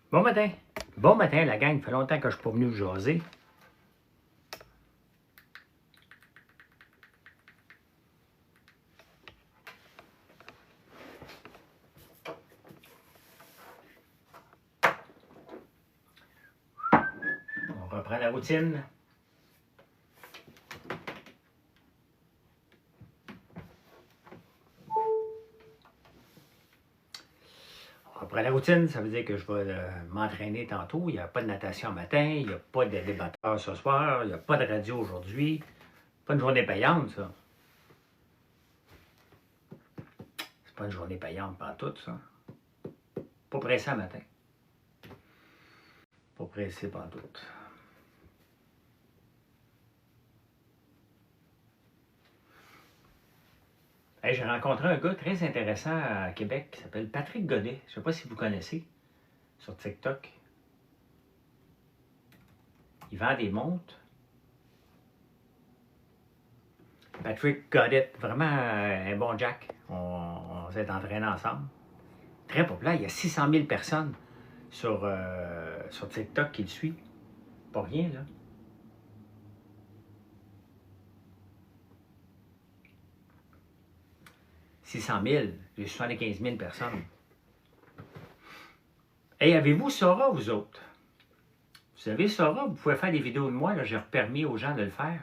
Bon matin. Bon matin, la gang. Ça fait longtemps que je ne suis pas venu vous jaser. On reprend la routine. On reprend la routine, ça veut dire que je vais m'entraîner tantôt. Il n'y a pas de natation matin, il n'y a pas de débatteur ce soir, il n'y a pas de radio aujourd'hui. Pas une journée payante, ça. C'est pas une journée payante pantoute, ça. Pas pressé le matin. Pas pressé pantoute. Hey, j'ai rencontré un gars très intéressant à Québec qui s'appelle Patrick Godet. Je ne sais pas si vous connaissez, sur TikTok. Il vend des montres. Patrick Godet, vraiment un bon Jack. On s'est entraînés ensemble. Très populaire. Il y a 600 000 personnes sur TikTok qui le suivent. Pas rien, là. « 600 000, j'ai 75 000 personnes. Hey, avez-vous Sora, vous autres? Vous avez Sora, vous pouvez faire des vidéos de moi, là, j'ai permis aux gens de le faire.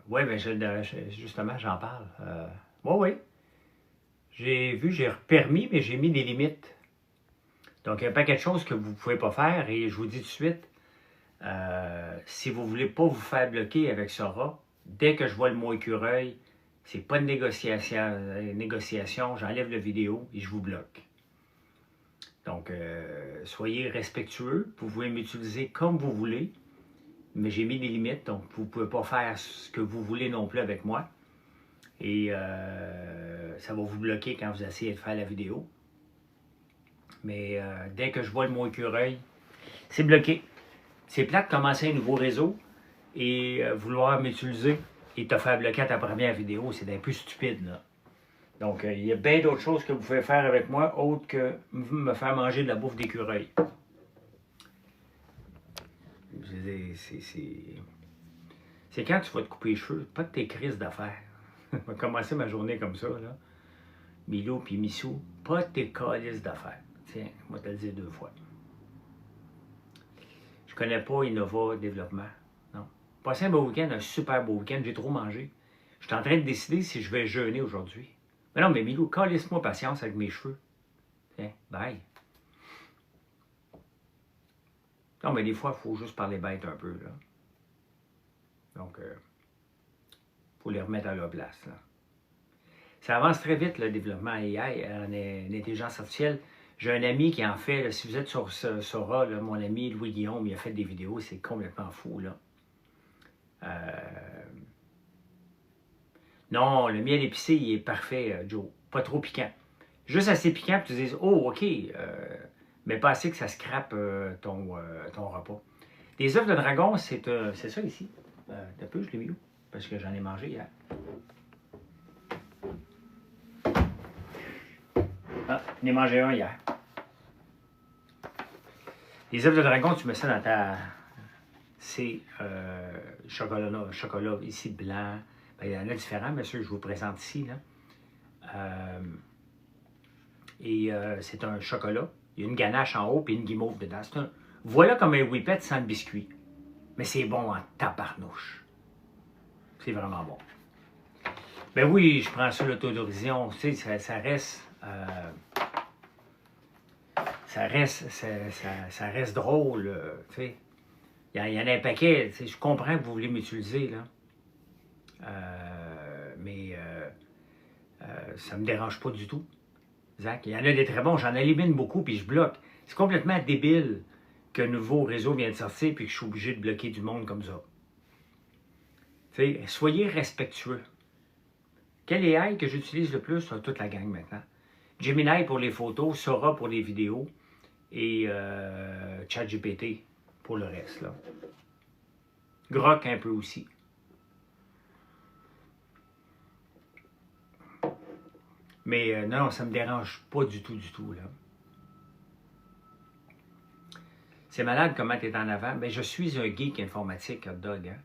Oui, mais justement, j'en parle. Oui. J'ai permis, mais j'ai mis des limites. Donc, il y a un paquet de choses que vous ne pouvez pas faire, et je vous dis tout de suite, si vous ne voulez pas vous faire bloquer avec Sora, dès que je vois le mot écureuil, c'est pas de négociation, j'enlève la vidéo et je vous bloque. Donc, soyez respectueux, vous pouvez m'utiliser comme vous voulez, mais j'ai mis des limites, donc vous ne pouvez pas faire ce que vous voulez non plus avec moi. Et ça va vous bloquer quand vous essayez de faire la vidéo. Mais dès que je vois le mot écureuil, c'est bloqué. C'est plate de commencer un nouveau réseau et vouloir m'utiliser et te faire bloquer à ta première vidéo, c'est un peu stupide, là. Donc, il y a bien d'autres choses que vous pouvez faire avec moi, autre que me faire manger de la bouffe d'écureuil. C'est quand tu vas te couper les cheveux, pas de tes crises d'affaires. Je vais commencer ma journée comme ça, là. Milo puis Missou, pas de tes calices d'affaires. Tiens, moi te le dire 2 fois. Je connais pas Innova Développement. Non. Passez un beau week-end, un super beau week-end. J'ai trop mangé. Je suis en train de décider si je vais jeûner aujourd'hui. Mais non, mais Milou, calisse-moi patience avec mes cheveux. Tiens, bye. Non, mais des fois, il faut juste parler bête un peu, là. Donc, faut les remettre à leur place, là. Ça avance très vite, le développement AI, en intelligence artificielle. J'ai un ami qui en fait, là, si vous êtes sur Sora, là, mon ami Louis-Guillaume, il a fait des vidéos, c'est complètement fou, là. Non, le miel épicé, il est parfait, Joe. Pas trop piquant. Juste assez piquant, puis tu te dis, oh, OK, mais pas assez que ça scrape ton repas. Des œufs de dragon, c'est ça ici. T'as peu, je l'ai mis où? Parce que j'en ai mangé hier. Ah, j'en ai mangé un hier. Les œufs de dragon, tu mets ça dans ta... C'est chocolat ici blanc. Ben, il y en a différents, mais ceux que je vous présente ici, là. C'est un chocolat. Il y a une ganache en haut et une guimauve dedans. Voilà comme un whippet sans le biscuit. Mais c'est bon en tabarnouche. C'est vraiment bon. Ben oui, je prends ça l'autodérision. Tu sais, ça reste... ça reste drôle, tu sais. Il y en a un paquet, tu sais, je comprends que vous voulez m'utiliser, là. Mais ça me dérange pas du tout. Zach, il y en a des très bons, j'en élimine beaucoup, puis je bloque. C'est complètement débile qu'un nouveau réseau vient de sortir, puis que je suis obligé de bloquer du monde comme ça. T'sais, soyez respectueux. Quel AI que j'utilise le plus? Toute la gang maintenant. Gemini pour les photos, Sora pour les vidéos, et ChatGPT pour le reste, là. Grok un peu aussi. Mais non, ça me dérange pas du tout, là. C'est malade comment tu es en avant. Mais je suis un geek informatique, hot dog. Hein?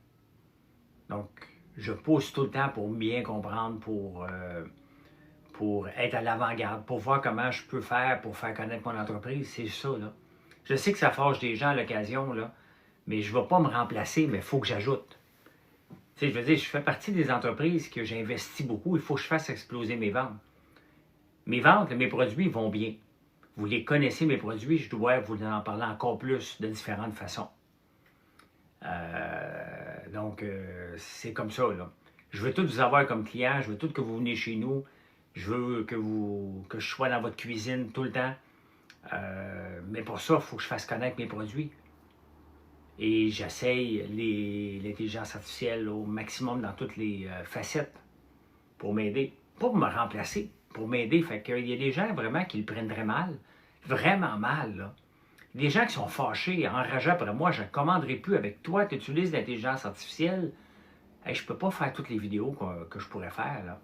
Donc, je pousse tout le temps pour bien comprendre, pour être à l'avant-garde, pour voir comment je peux faire pour faire connaître mon entreprise. C'est ça, là. Je sais que ça fâche des gens à l'occasion, là, mais je ne vais pas me remplacer, mais il faut que j'ajoute. Tu sais, je veux dire, je fais partie des entreprises que j'investis beaucoup. Il faut que je fasse exploser mes ventes. Mes ventes, mes produits vont bien. Vous les connaissez, mes produits, je dois vous en parler encore plus de différentes façons. Donc, c'est comme ça, là. Je veux tout vous avoir comme client, je veux tout que vous venez chez nous, je veux que je sois dans votre cuisine tout le temps. Mais pour ça, il faut que je fasse connaître mes produits. Et j'essaye l'intelligence artificielle au maximum dans toutes les facettes pour m'aider. Pas pour me remplacer, pour m'aider. Fait qu'il y a des gens vraiment qui le prendraient mal, vraiment mal, là. Des gens qui sont fâchés, enragés après moi, je ne commanderai plus avec toi, tu utilises l'intelligence artificielle. Hey, je ne peux pas faire toutes les vidéos que je pourrais faire, là.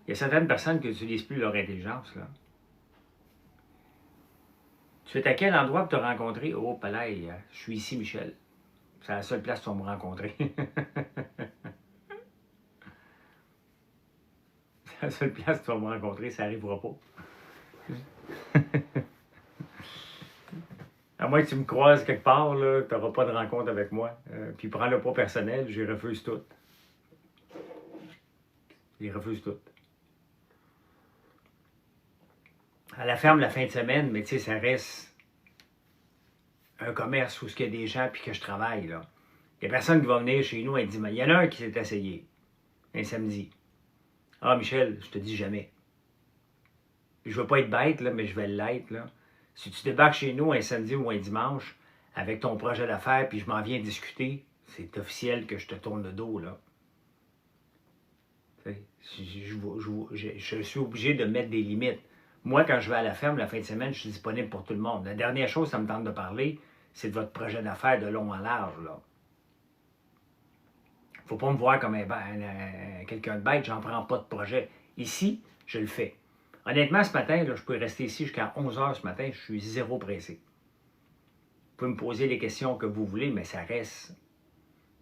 Il y a certaines personnes qui n'utilisent plus leur intelligence, là. Tu es à quel endroit pour te rencontrer? Oh, palais, je suis ici, Michel. C'est la seule place où tu vas me rencontrer. C'est la seule place où tu vas me rencontrer, ça n'arrivera pas. À moins que tu me croises quelque part, tu n'auras pas de rencontre avec moi. Puis prends-le pas personnel, je les refuse toutes. Je les refuse toutes. À la ferme, la fin de semaine, mais tu sais, ça reste un commerce où il y a des gens puis que je travaille, là. Il y a personne qui va venir chez nous et dire, il y en a un qui s'est essayé, un samedi. Ah, Michel, je te dis jamais. Je veux pas être bête, là, mais je vais l'être, là. Si tu débarques chez nous un samedi ou un dimanche avec ton projet d'affaires puis je m'en viens discuter, c'est officiel que je te tourne le dos, là. Je suis obligé de mettre des limites. Moi, quand je vais à la ferme la fin de semaine, je suis disponible pour tout le monde. La dernière chose, ça me tente de parler, c'est de votre projet d'affaires de long en large, là. Faut pas me voir comme quelqu'un de bête, j'en prends pas de projet. Ici, je le fais. Honnêtement, ce matin, là, je peux rester ici jusqu'à 11 h ce matin, je suis zéro pressé. Vous pouvez me poser les questions que vous voulez, mais ça reste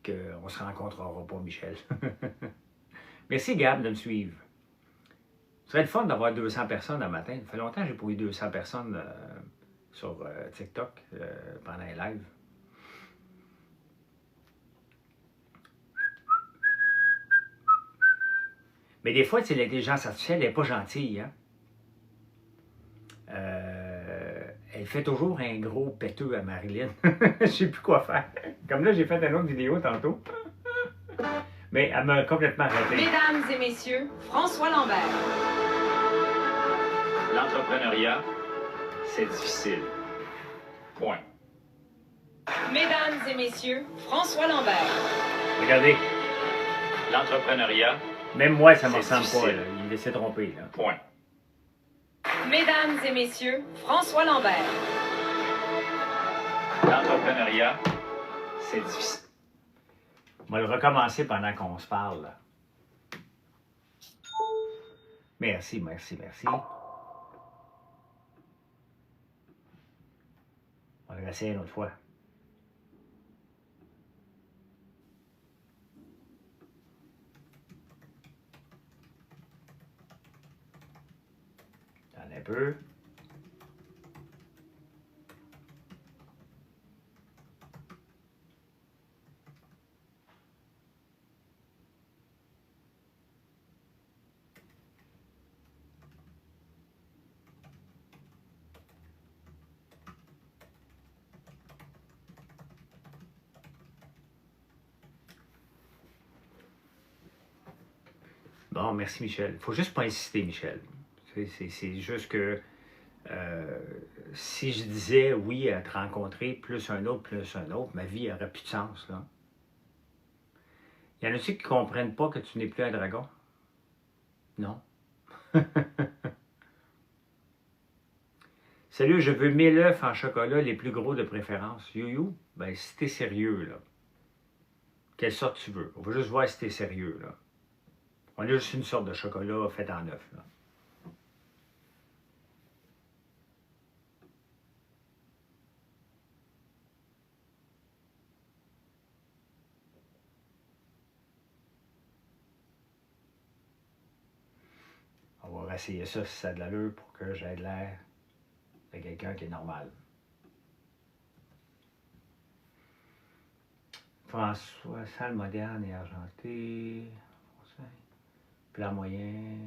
qu'on ne se rencontrera pas, Michel. Merci, Gab, de me suivre. Ce serait le fun d'avoir 200 personnes le matin. Ça fait longtemps que j'ai pas eu 200 personnes sur TikTok pendant les lives. Mais des fois, l'intelligence artificielle n'est pas gentille. Hein? Elle fait toujours un gros péteux à Marilyn. Je ne sais plus quoi faire. Comme là, j'ai fait une autre vidéo tantôt. Mais elle m'a complètement arrêté. Mesdames et messieurs, François Lambert. L'entrepreneuriat, c'est difficile. Point. Mesdames et messieurs, François Lambert. Regardez. L'entrepreneuriat, Même moi, ça ne me c'est ressemble pas. difficile. Là. Il s'est trompé. Là. point. Mesdames et messieurs, François Lambert. L'entrepreneuriat, c'est difficile. On va le recommencer pendant qu'on se parle. Là. Merci, merci, merci. On va le réessayer une autre fois. Attends un peu. Bon, merci Michel. Il ne faut juste pas insister, Michel. C'est juste que si je disais oui à te rencontrer, plus un autre, ma vie n'aurait plus de sens. Là. Il y en a-tu qui ne comprennent pas que tu n'es plus un dragon? Non. Salut, je veux 1000 œufs en chocolat, les plus gros de préférence. You, ben si t'es sérieux, là. Quelle sorte tu veux? On va juste voir si t'es sérieux, là. On a juste une sorte de chocolat fait en œuf, là. essayer ça si ça a de l'allure pour que j'aie l'air de quelqu'un qui est normal. François, salle moderne et argentée. Plat moyen.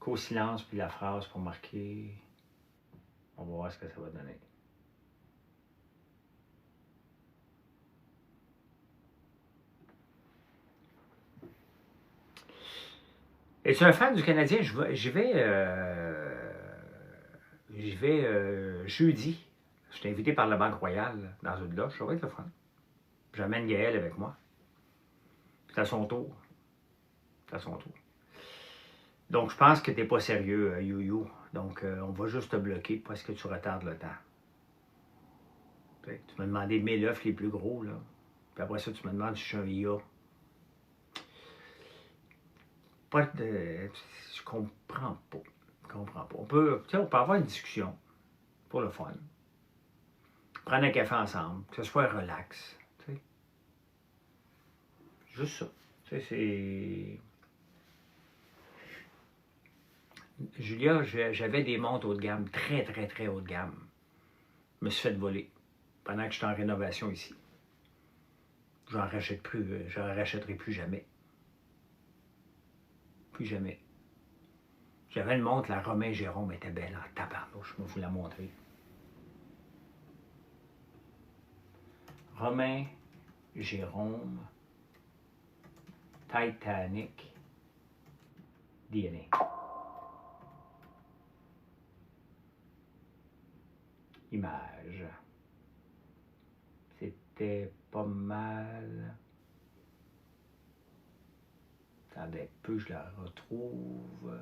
Co-silence puis la phrase pour marquer. On va voir ce que ça va donner. Es-tu un fan du Canadien? J'y vais jeudi. Je suis invité par la Banque Royale dans une loge. Ça va être le fun. J'amène Gaël avec moi. C'est à son tour. C'est à son tour. Donc, je pense que tu n'es pas sérieux, Yo-Yo. Donc, on va juste te bloquer parce que tu retardes le temps. Tu m'as demandé mes l'œuf les plus gros, là. Puis après ça, tu me demandes si je suis un IA. Pas de... Je comprends pas. Je comprends pas. On peut avoir une discussion pour le fun. Prendre un café ensemble, que ce soit relax. T'sais. Juste ça. C'est... Julia, j'avais des montres haut de gamme, très, très, très haut de gamme. Je me suis fait voler pendant que j'étais en rénovation ici. J'en rachèterai plus jamais. Plus jamais. J'avais une montre, la Romain Jérôme était belle en tabarnouche, je vais vous la montrer. Romain Jérôme Titanic DNA. Image. C'était pas mal. Attendez un peu, je la retrouve.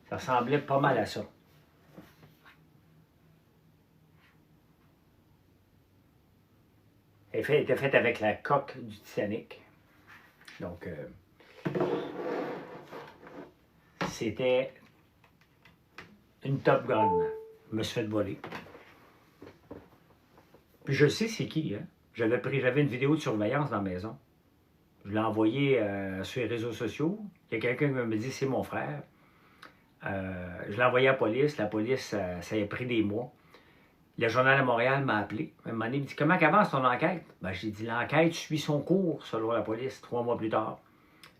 Ça ressemblait pas mal à ça. Elle était faite avec la coque du Titanic. Donc, c'était une Top Gun. Je me suis fait voler. Puis je sais c'est qui, hein? J'avais une vidéo de surveillance dans la maison. Je l'ai envoyée sur les réseaux sociaux. Il y a quelqu'un qui me dit c'est mon frère. Je l'ai envoyé à la police. La police, ça a pris des mois. Le Journal de Montréal m'a appelé. À un moment donné, il me dit comment avance ton enquête? Ben, j'ai dit l'enquête suit son cours, selon la police, 3 mois plus tard.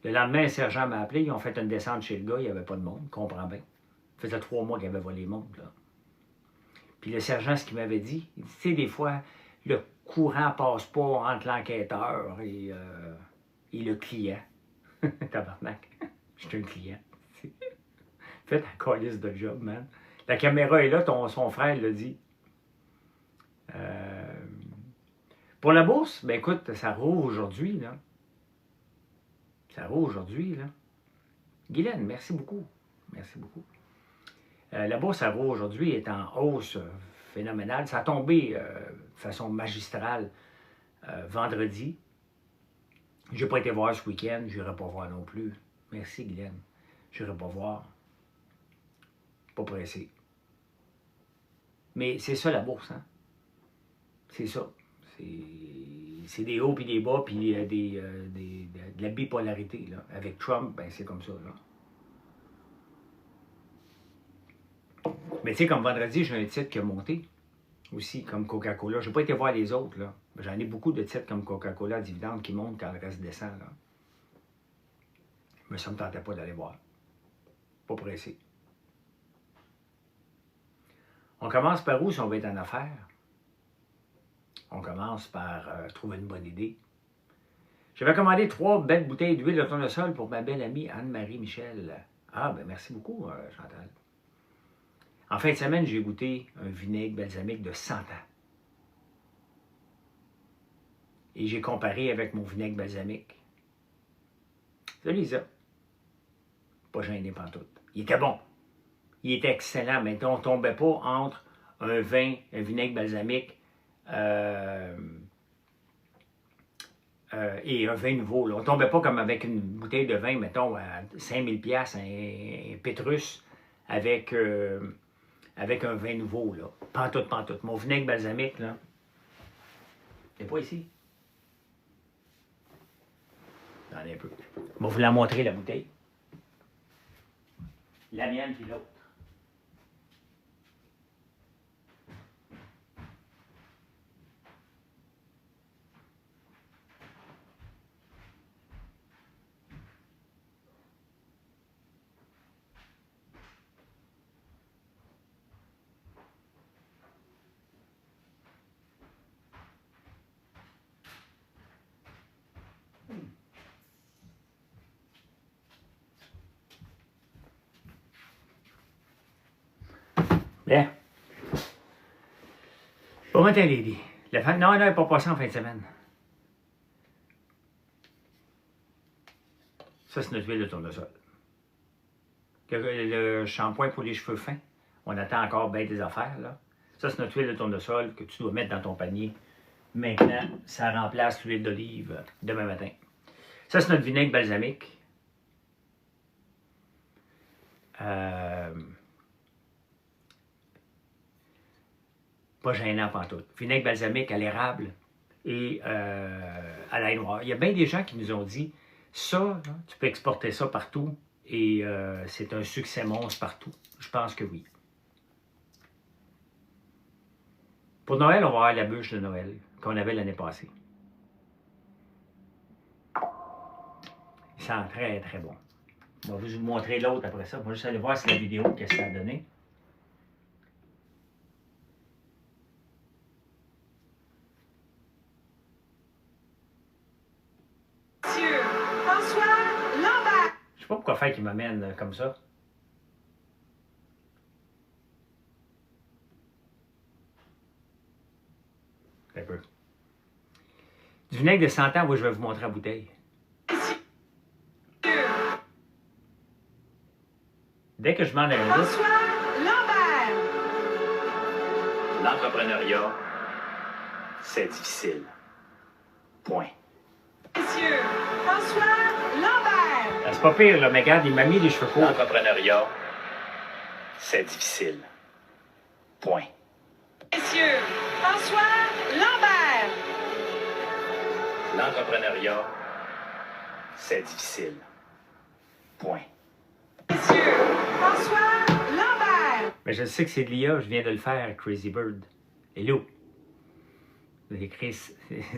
Le lendemain, un sergent m'a appelé. Ils ont fait une descente chez le gars. Il n'y avait pas de monde. Comprends bien. Ça faisait 3 mois qu'il avait volé le monde. Là. Puis le sergent, ce qu'il m'avait dit, il dit tu sais, des fois, le courant passe pas entre l'enquêteur et le client. Tabarnak. Je suis un client. Faites un calice de job, man. La caméra est là, son frère l'a dit. Pour la bourse, ben écoute, ça roule aujourd'hui, là. Ça roule aujourd'hui, là. Guylaine, merci beaucoup. Merci beaucoup. La bourse à roule aujourd'hui est en hausse phénoménale. Ça a tombé de façon magistrale vendredi. Je n'ai pas été voir ce week-end, je n'irai pas voir non plus. Merci, Guylaine. Je n'irai pas voir. Pas pressé. Mais c'est ça la bourse, hein? C'est ça. C'est des hauts puis des bas puis de la bipolarité. Là. Avec Trump, ben c'est comme ça. Là. Mais tu sais, comme vendredi, j'ai un titre qui a monté aussi, comme Coca-Cola. Je n'ai pas été voir les autres. Là. J'en ai beaucoup de titres comme Coca-Cola, dividendes qui montent quand le reste descend. Là. Mais ça ne me tentait pas d'aller voir. Pas pressé. On commence par où si on va être en affaires? On commence par trouver une bonne idée. J'avais commandé 3 belles bouteilles d'huile de tournesol pour ma belle amie Anne-Marie Michel. Ah, ben merci beaucoup, Chantal. En fin de semaine, j'ai goûté un vinaigre balsamique de 100 ans. Et j'ai comparé avec mon vinaigre balsamique. C'est Lisa. Pas gêné pantoute. Il était bon. Il était excellent, mais on ne tombait pas entre un vin, un vinaigre balsamique et un vin nouveau. Là. On ne tombait pas comme avec une bouteille de vin, mettons, à 5000 $, un Pétrus avec un vin nouveau. Là. Pantoute, pantoute. Mon vinaigre balsamique, là, c'est pas ici. Attendez un peu. Je vais vous la montrer, la bouteille. La mienne puis l'autre. Bien. Bon matin, Lady. Non, elle n'est pas passée en fin de semaine. Ça, c'est notre huile de tournesol. Le shampoing pour les cheveux fins, on attend encore bien des affaires, là. Ça, c'est notre huile de tournesol que tu dois mettre dans ton panier. Maintenant, ça remplace l'huile d'olive demain matin. Ça, c'est notre vinaigre balsamique. Pas gênant pantoute. Vinaigre balsamique à l'érable et à l'ail noir. Il y a bien des gens qui nous ont dit, ça, là, tu peux exporter ça partout et c'est un succès monstre partout. Je pense que oui. Pour Noël, on va avoir la bûche de Noël qu'on avait l'année passée. Il sent très, très bon. On va vous montrer l'autre après ça. On va juste aller voir si la vidéo, qu'est-ce que ça a donné. Monsieur François Lambert. Je sais pas pourquoi faire qu'il m'amène comme ça. Un peu. Du vinaigre de 100 ans, oui, je vais vous montrer la bouteille. Dès que je m'en ai un autre, François Lambert. L'entrepreneuriat, c'est difficile. Point. Monsieur François Lambert. c'est pas pire, là, mais regarde, il m'a mis les cheveux courts. L'entrepreneuriat, c'est difficile. Point. Monsieur François Lambert. L'entrepreneuriat, c'est difficile. Point. Monsieur François Lambert. Mais je sais que c'est de l'IA, je viens de le faire, Crazy Bird. Hello. Chris,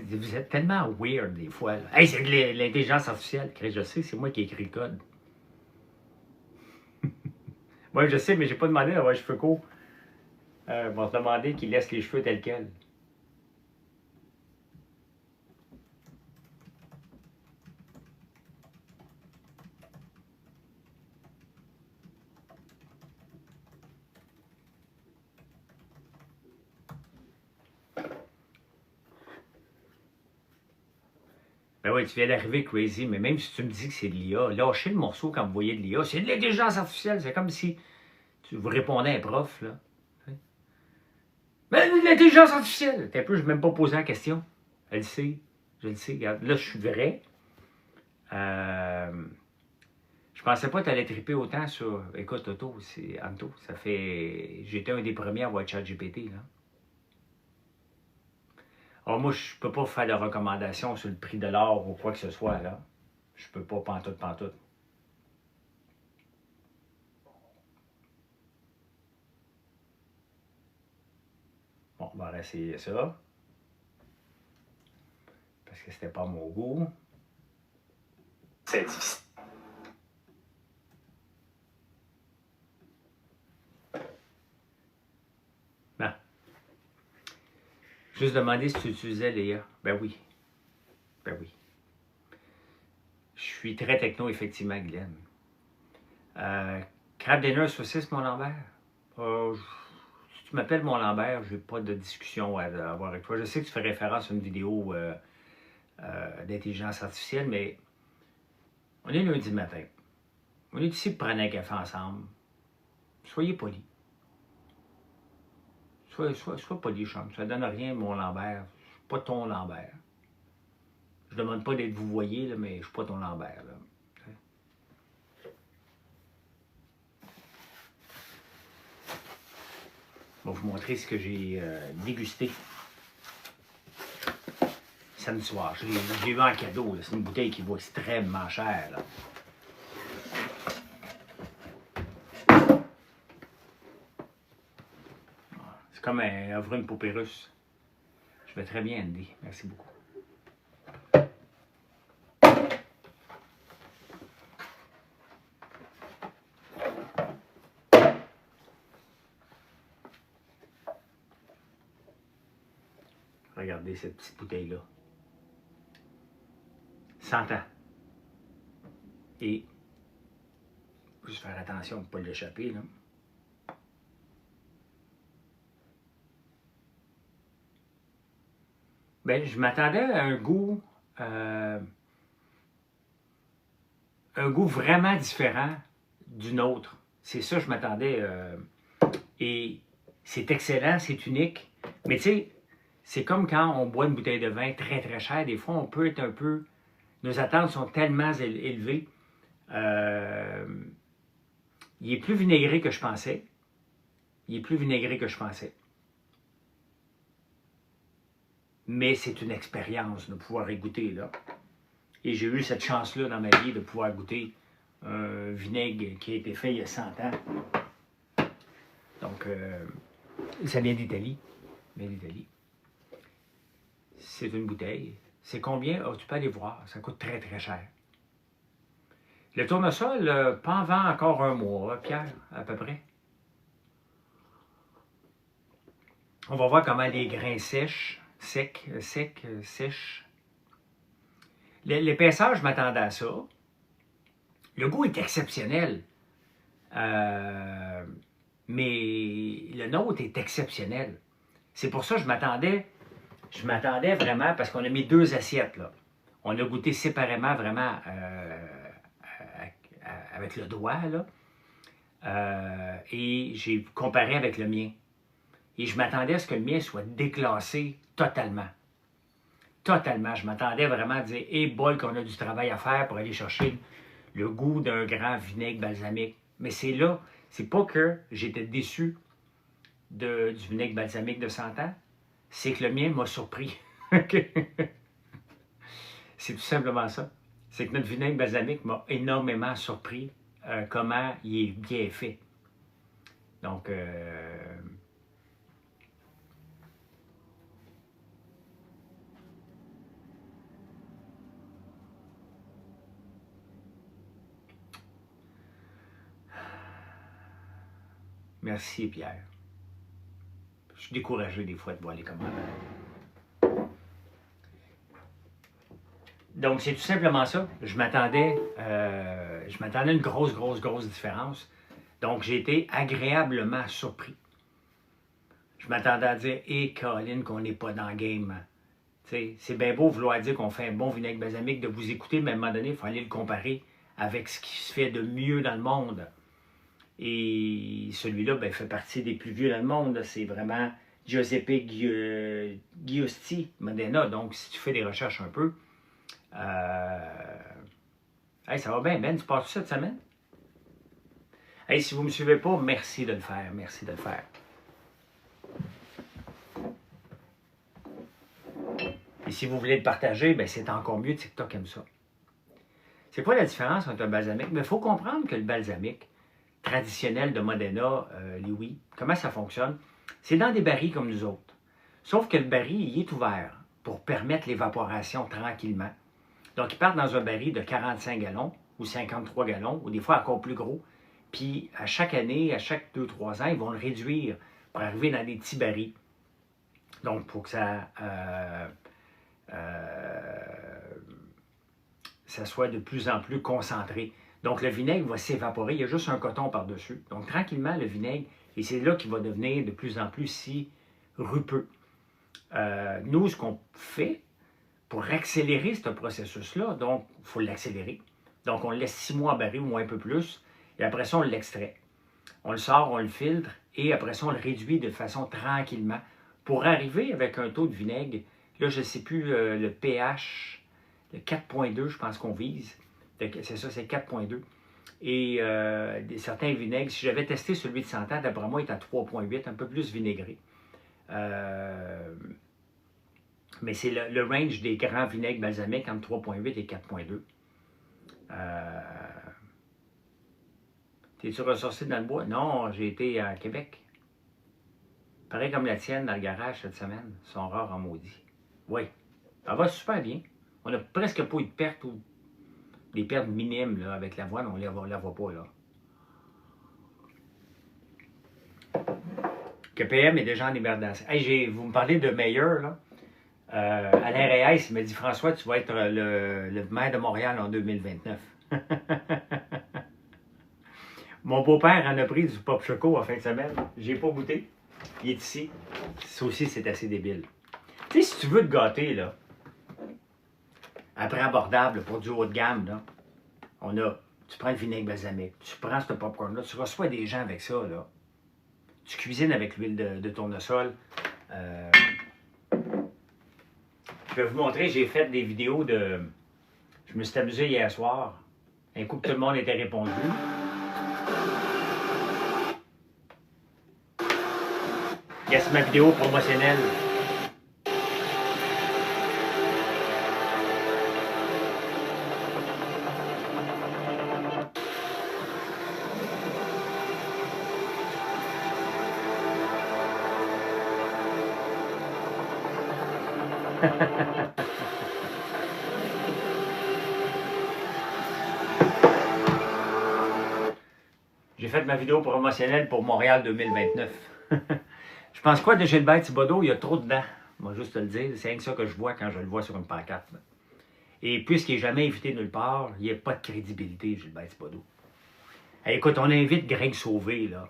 vous êtes tellement weird des fois. Là. Hey, c'est de l'intelligence artificielle. Chris, je sais, c'est moi qui ai écrit le code. Moi, je sais, mais j'ai pas demandé d'avoir les cheveux courts. Ils vont se demander qu'ils laissent les cheveux tels quels. Ben oui, tu viens d'arriver, Crazy, mais même si tu me dis que c'est de l'IA, lâchez le morceau quand vous voyez de l'IA. C'est de l'intelligence artificielle. C'est comme si tu vous répondais à un prof, là. Mais l'intelligence artificielle! T'as peu, je ne vais même pas poser la question. Elle le sait. Je le sais. Regarde, là, je suis vrai. Je pensais pas que tu allais triper autant sur. Écoute, Otto, c'est Anto. Ça fait. J'étais un des premiers à avoir ChatGPT, là. Alors, moi, je peux pas faire de recommandations sur le prix de l'or ou quoi que ce soit, là. Je peux pas, pantoute. Bon, on va essayer ça. Parce que c'était pas mon goût. C'est difficile. Non. Juste demander si tu utilisais l'IA. Ben oui. Ben oui. Je suis très techno, effectivement, Glenn. Crabe dinner saucisse, mon Lambert? Si tu m'appelles mon Lambert, je n'ai pas de discussion à avoir avec toi. Je sais que tu fais référence à une vidéo d'intelligence artificielle, mais on est lundi matin. On est ici pour prendre un café ensemble. Soyez polis. Sois poli, chum. Ça ne donne rien, mon Lambert. Je ne suis pas ton Lambert. Je ne demande pas d'être vous voyez, là, mais je ne suis pas ton Lambert. Là. Je vais vous montrer ce que j'ai dégusté. samedi soir. Je l'ai eu en cadeau. C'est une bouteille qui vaut extrêmement cher. Là. C'est comme ouvrir une poupée russe. Je vais très bien, Andy. Merci beaucoup. Regardez cette petite bouteille-là. 100 ans. Et il faut juste faire attention pour ne pas l'échapper, là. Ben, je m'attendais à un goût vraiment différent du nôtre. C'est ça que je m'attendais. Et c'est excellent, c'est unique. Mais tu sais, c'est comme quand on boit une bouteille de vin très très chère. Des fois, on peut être un peu... Nos attentes sont tellement élevées. Il est plus vinaigré que je pensais. Mais c'est une expérience de pouvoir y goûter, là. Et j'ai eu cette chance-là dans ma vie de pouvoir goûter un vinaigre qui a été fait il y a 100 ans. Donc, ça vient d'Italie. C'est une bouteille. C'est combien? Oh, tu peux aller voir. Ça coûte très, très cher. Le tournesol, pas avant encore un mois, Pierre, à peu près. On va voir comment les grains sèchent. Sèches. L'épaisseur, je m'attendais à ça. Le goût est exceptionnel. Mais le nôtre est exceptionnel. C'est pour ça que je m'attendais vraiment, parce qu'on a mis 2 assiettes, là. On a goûté séparément, vraiment, avec le doigt, là. Et j'ai comparé avec le mien. Et je m'attendais à ce que le mien soit déclassé totalement. Totalement. Je m'attendais vraiment à dire, hey boy, qu'on a du travail à faire pour aller chercher le goût d'un grand vinaigre balsamique. Mais c'est là, c'est pas que j'étais déçu du vinaigre balsamique de 100 ans, c'est que le mien m'a surpris. C'est tout simplement ça. C'est que notre vinaigre balsamique m'a énormément surpris comment il est bien fait. Donc, merci, Pierre. Je suis découragé des fois de voir les commentaires. Donc, c'est tout simplement ça. Je m'attendais à une grosse différence. Donc, j'ai été agréablement surpris. Je m'attendais à dire, hé, Caroline, qu'on n'est pas dans le game. C'est bien beau vouloir dire qu'on fait un bon vinaigre balsamique, de vous écouter, mais à un moment donné, il faut aller le comparer avec ce qui se fait de mieux dans le monde. Et celui-là, ben, fait partie des plus vieux dans le monde. C'est vraiment Giuseppe Giusti Modena. Donc, si tu fais des recherches un peu, hey, ça va bien, Ben? Tu passes cette semaine? Hey, si vous ne me suivez pas, merci de le faire. Merci de le faire. Et si vous voulez le partager, ben, c'est encore mieux. TikTok aime ça. C'est quoi la différence entre un balsamique? Mais il faut comprendre que le balsamique traditionnel de Modena, Louis, comment ça fonctionne? C'est dans des barils comme nous autres. Sauf que le baril, il est ouvert pour permettre l'évaporation tranquillement. Donc, ils partent dans un baril de 45 gallons ou 53 gallons, ou des fois encore plus gros. Puis, à chaque année, à chaque 2-3 ans, ils vont le réduire pour arriver dans des petits barils. Donc, pour que ça soit de plus en plus concentré. Donc, le vinaigre va s'évaporer. Il y a juste un coton par-dessus. Donc, tranquillement, le vinaigre, et c'est là qu'il va devenir de plus en plus si rupeux. Nous, ce qu'on fait pour accélérer ce processus-là, donc, il faut l'accélérer. Donc, on le laisse 6 mois en baril ou un peu plus, et après ça, on l'extrait. On le sort, on le filtre, et après ça, on le réduit de façon tranquillement pour arriver avec un taux de vinaigre. Là, je ne sais plus le pH, le 4,2, je pense qu'on vise. C'est ça, c'est 4,2. Et certains vinaigres, si j'avais testé celui de 100 ans, d'après moi, il est à 3,8, un peu plus vinaigré. Mais c'est le range des grands vinaigres balsamiques entre 3,8 et 4,2. T'es-tu ressorti dans le bois? Non, j'ai été à Québec. Pareil comme la tienne dans le garage cette semaine. Ils sont rares en maudit. Oui, ça va super bien. On n'a presque pas eu de pertes ou des pertes minimes là, avec l'avoine. On ne la voit pas là. KPM est déjà en hibernation. Hey, vous me parlez de meilleur, là. Alain Reyes, il m'a dit, François, tu vas être le maire de Montréal en 2029. Mon beau-père en a pris du Pop Choco en fin de semaine. J'ai pas goûté. Il est ici. Ça aussi, c'est assez débile. Tu sais, si tu veux te gâter, là, à prix abordable, pour du haut de gamme, là, tu prends le vinaigre balsamique, tu prends ce popcorn-là, tu reçois des gens avec ça, là. Tu cuisines avec l'huile de tournesol. Je vais vous montrer, j'ai fait des vidéos de... Je me suis amusé hier soir. Un coup que tout le monde était répondu. C'est ma vidéo promotionnelle. J'ai fait ma vidéo promotionnelle pour Montréal 2029. Je pense quoi de Gilbert Thibodeau? Il y a trop dedans. Moi, juste te le dire. C'est rien que ça que je vois quand je le vois sur une pancarte. Et puisqu'il n'est jamais invité nulle part, il n'y a pas de crédibilité, Gilbert Thibodeau. Hey, écoute, on invite Greg Sauvé, là.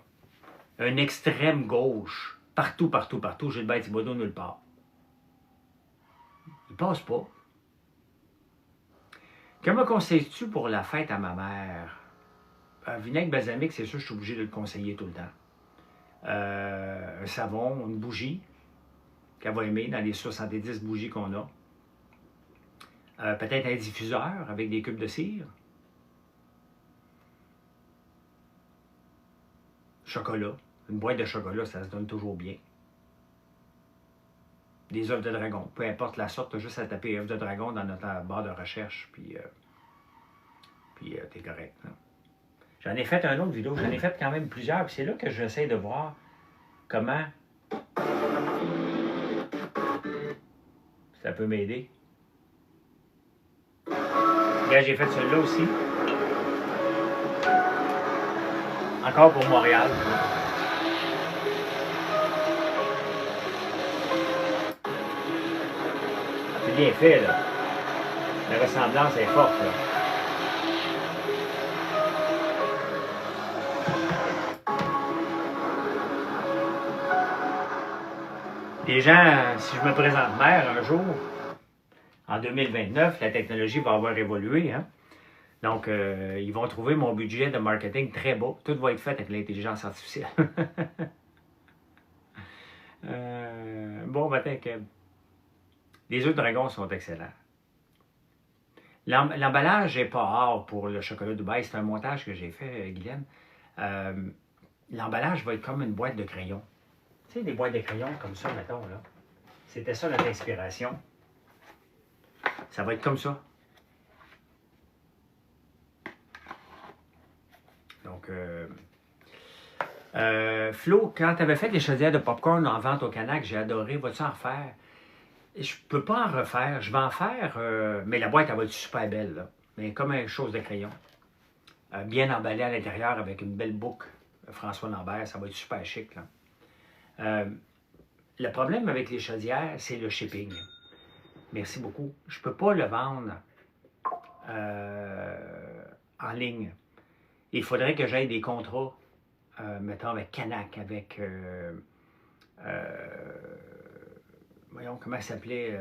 Un extrême gauche. Partout, partout, partout. Gilbert Thibodeau nulle part. Il passe pas. Que me conseilles-tu pour la fête à ma mère? Un vinaigre balsamique, c'est sûr, je suis obligé de le conseiller tout le temps. Un savon, une bougie qu'elle va aimer dans les 70 bougies qu'on a. Peut-être un diffuseur avec des cubes de cire. Chocolat. Une boîte de chocolat, ça se donne toujours bien. Des œufs de dragon. Peu importe la sorte, tu as juste à taper œufs de dragon dans notre barre de recherche, puis t'es correct. Hein? J'en ai fait un autre vidéo, j'en ai fait quand même plusieurs, puis c'est là que j'essaie de voir comment ça peut m'aider. Là, j'ai fait celui-là aussi. Encore pour Montréal. C'est bien fait, là. La ressemblance est forte, là. Les gens, si je me présente maire un jour, en 2029, la technologie va avoir évolué. Hein? Donc, ils vont trouver mon budget de marketing très bas. Tout va être fait avec l'intelligence artificielle. Bon matin, Kev. Les œufs de dragon sont excellents. L'emballage n'est pas hard pour le chocolat Dubaï. C'est un montage que j'ai fait, Guylaine. L'emballage va être comme une boîte de crayons. Tu sais, des boîtes de crayons comme ça, mettons, là. C'était ça notre inspiration. Ça va être comme ça. Donc, Flo, quand tu avais fait des chaudières de popcorn en vente au Canac, j'ai adoré. Vas-tu en refaire? Je peux pas en refaire. Je vais en faire, mais la boîte, elle va être super belle, là. Mais comme une chose de crayon. Bien emballée à l'intérieur avec une belle boucle. François Lambert, ça va être super chic, là. Le problème avec les chaudières, c'est le shipping. Merci beaucoup. Je ne peux pas le vendre en ligne. Il faudrait que j'aille des contrats, mettons, avec Canac, avec... voyons, comment il s'appelait?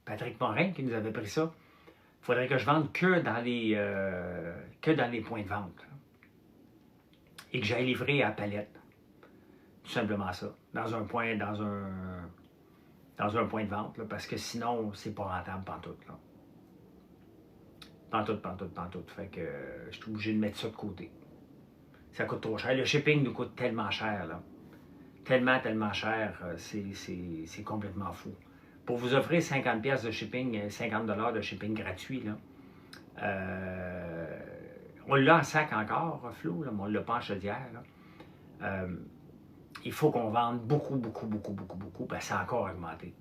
Patrick Morin qui nous avait pris ça. Il faudrait que je vende que dans les points de vente. Là. Et que j'aille livrer à palette. Tout simplement ça. Dans un point de vente, là, parce que sinon, c'est pas rentable pantoute. Là. Pantoute. Fait que je suis obligé de mettre ça de côté. Ça coûte trop cher. Le shipping nous coûte tellement cher, là. Tellement cher, c'est complètement fou. pour vous offrir 50 pièces de shipping, 50 $ de shipping gratuit, là. On l'a en sac encore, Flo, là, mais on ne l'a pas en chaudière. Là. Il faut qu'on vende beaucoup, ben, ça a encore augmenté.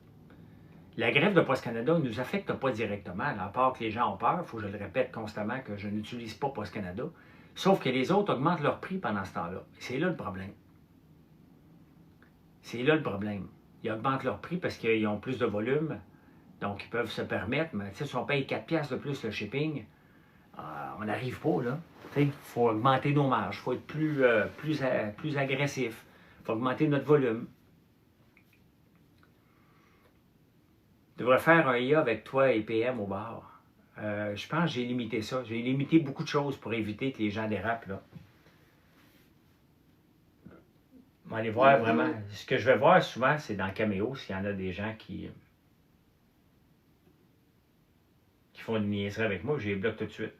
La grève de Post Canada ne nous affecte pas directement, là, à part que les gens ont peur, il faut que je le répète constamment que je n'utilise pas Post Canada, sauf que les autres augmentent leur prix pendant ce temps-là. C'est là le problème. C'est là le problème. Ils augmentent leur prix parce qu'ils ont plus de volume, donc ils peuvent se permettre, mais si on paye 4 piastres de plus le shipping, on n'arrive pas, là. Il faut augmenter nos marges, il faut être plus agressif, il faut augmenter notre volume. Je devrais faire un IA avec toi et PM au bar. Je pense que j'ai limité ça. J'ai limité beaucoup de choses pour éviter que les gens dérapent, là. On va aller voir vraiment. Ce que je vais voir souvent, c'est dans Cameo, s'il y en a des gens qui font une niaiserie avec moi, je les bloque tout de suite.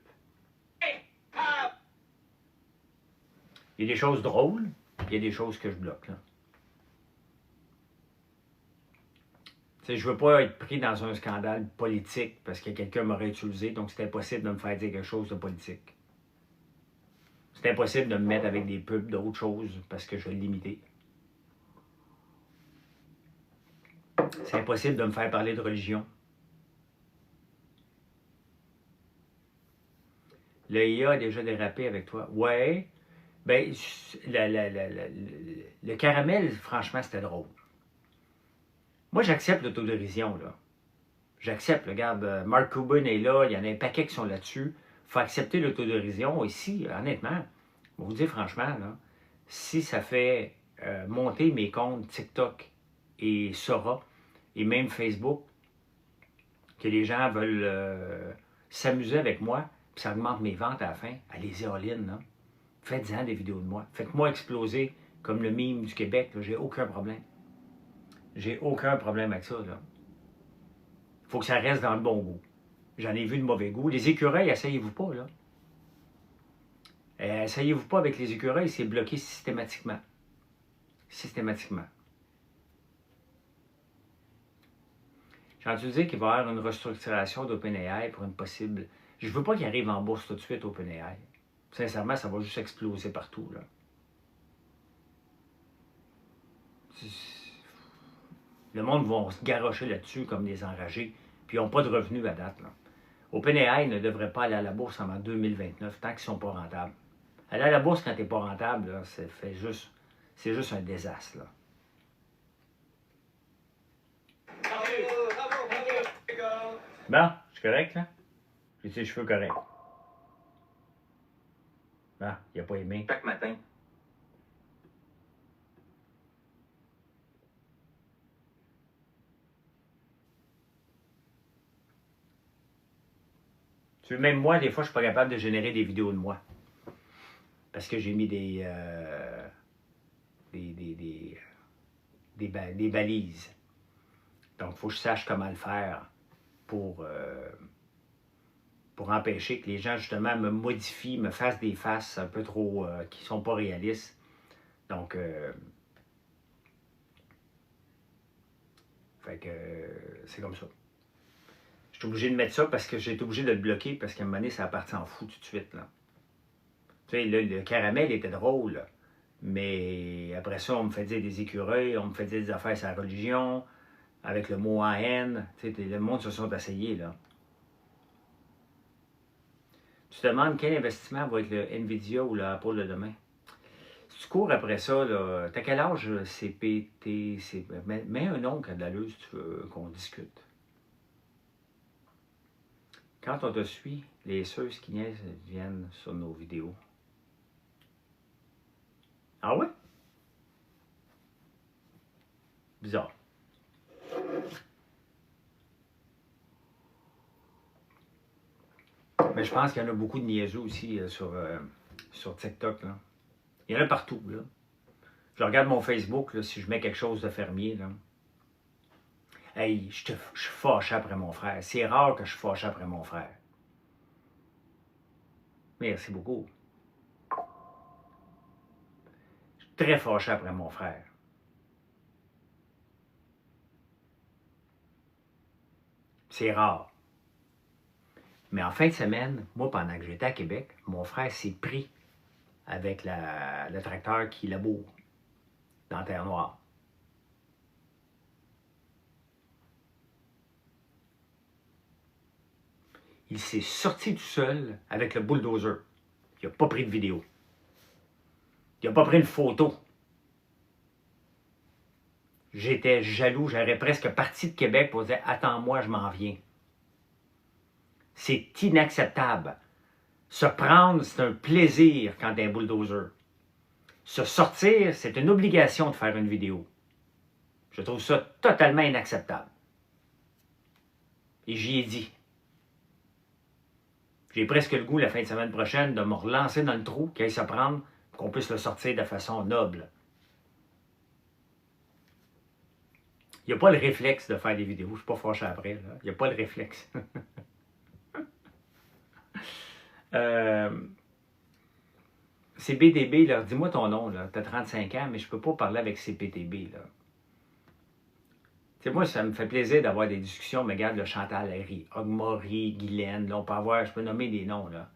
Il y a des choses drôles, puis il y a des choses que je bloque, là. Je ne veux pas être pris dans un scandale politique parce que quelqu'un m'aurait utilisé, donc c'est impossible de me faire dire quelque chose de politique. C'est impossible de me mettre avec des pubs d'autres choses parce que je vais le limiter. C'est impossible de me faire parler de religion. Le IA a déjà dérapé avec toi. Ouais. Ben, le caramel, franchement, c'était drôle. Moi, j'accepte l'autodérision, là. J'accepte, regarde, Mark Cuban est là, il y en a un paquet qui sont là-dessus. Il faut accepter l'autodérision. Ici, honnêtement, je vais vous dire franchement, là, si ça fait monter mes comptes TikTok et Sora, et même Facebook, que les gens veulent s'amuser avec moi, puis ça augmente mes ventes à la fin, allez-y all-in, là. Faites-en des vidéos de moi. Faites-moi exploser comme le mime du Québec, j'ai aucun problème. J'ai aucun problème avec ça, là. Il faut que ça reste dans le bon goût. J'en ai vu de mauvais goût. Les écureuils, essayez-vous pas, là. Essayez-vous pas avec les écureuils, c'est bloqué systématiquement. Systématiquement. J'ai entendu dire qu'il va y avoir une restructuration d'OpenAI pour une possible... Je ne veux pas qu'il arrive en bourse tout de suite, OpenAI. Sincèrement, ça va juste exploser partout, là. Le monde va se garrocher là-dessus comme des enragés, puis ils n'ont pas de revenus à date, là. OpenAI ne devrait pas aller à la bourse avant 2029, tant qu'ils ne sont pas rentables. Aller à la bourse quand tu n'es pas rentable, là, c'est juste un désastre, là. Bon, je suis correct, là? J'ai ses cheveux corrects. Bon, il n'a pas aimé. Chaque matin, Tu sais, même moi, des fois, je ne suis pas capable de générer des vidéos de moi. Parce que j'ai mis des balises. Donc, il faut que je sache comment le faire pour empêcher que les gens, justement, me modifient, me fassent des faces un peu trop... qui ne sont pas réalistes. Donc, fait que c'est comme ça. Je suis obligé de mettre ça parce que j'ai été obligé de le bloquer parce qu'à un moment donné, ça a parti en fou tout de suite, là. Tu sais, le caramel était drôle, là. Mais après ça, on me fait dire des écureuils, on me fait dire des affaires sur la religion, avec le mot en haine. Tu sais, le monde se sont asseyés, là. Tu te demandes quel investissement va être le Nvidia ou le Apple de demain. Si tu cours après ça, là, t'as quel âge CPT? Mets un nom qui a de l'allure si tu veux qu'on discute. Quand on te suit, les ceux qui niaisent viennent sur nos vidéos. Ah ouais? Bizarre. Mais je pense qu'il y en a beaucoup de niaiseux aussi sur TikTok, là. Il y en a partout, là. Je regarde mon Facebook, là, si je mets quelque chose de fermier, là. Hey, je suis fâché après mon frère. C'est rare que je suis fâché après mon frère. Merci beaucoup. Je suis très fâché après mon frère. C'est rare. Mais en fin de semaine, moi, pendant que j'étais à Québec, mon frère s'est pris avec le tracteur qui laboure dans la Terre Noire. Il s'est sorti tout seul avec le bulldozer. Il n'a pas pris de vidéo. Il n'a pas pris une photo. J'étais jaloux, j'aurais presque parti de Québec pour dire « Attends-moi, je m'en viens ». C'est inacceptable. Se prendre, c'est un plaisir quand t'es un bulldozer. Se sortir, c'est une obligation de faire une vidéo. Je trouve ça totalement inacceptable. Et j'y ai dit. J'ai presque le goût, la fin de semaine prochaine, de me relancer dans le trou, qu'il aille se prendre, pour qu'on puisse le sortir de façon noble. Il n'y a pas le réflexe de faire des vidéos. Je ne suis pas fâché après. Là. Il n'y a pas le réflexe. CBDB, là, dis-moi ton nom. Tu as 35 ans, mais je ne peux pas parler avec CPTB. Là. Tu sais, moi, ça me fait plaisir d'avoir des discussions, mais regarde, le Chantal Harry, Ogmori, Guylaine, là, on peut avoir, je peux nommer des noms, là.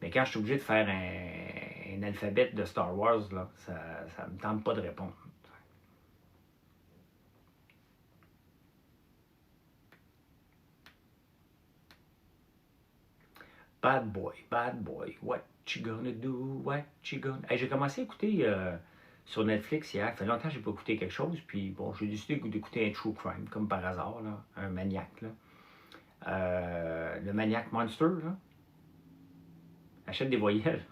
Mais quand je suis obligé de faire un alphabet de Star Wars, là, ça ne me tente pas de répondre. Bad boy, what you gonna do, what you gonna... Hey, j'ai commencé à écouter sur Netflix hier, ça fait longtemps que je n'ai pas écouté quelque chose, puis bon, j'ai décidé d'écouter un true crime, comme par hasard, là, un maniaque, là. Le maniaque Monster, là. Achète des voyelles.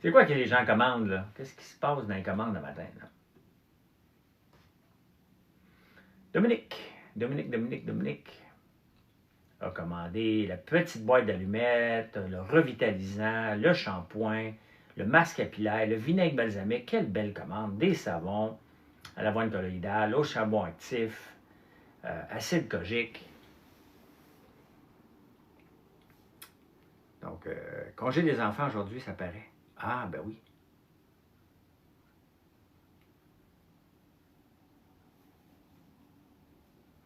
C'est quoi que les gens commandent, là? Qu'est-ce qui se passe dans les commandes le matin, là? Dominique a commandé la petite boîte d'allumettes, le revitalisant, le shampoing, le masque capillaire, le vinaigre balsamique. Quelle belle commande! Des savons à l'avoine colloïdale, au charbon actif, acide kojique. Donc, congé des enfants aujourd'hui, ça paraît. Ah, ben oui.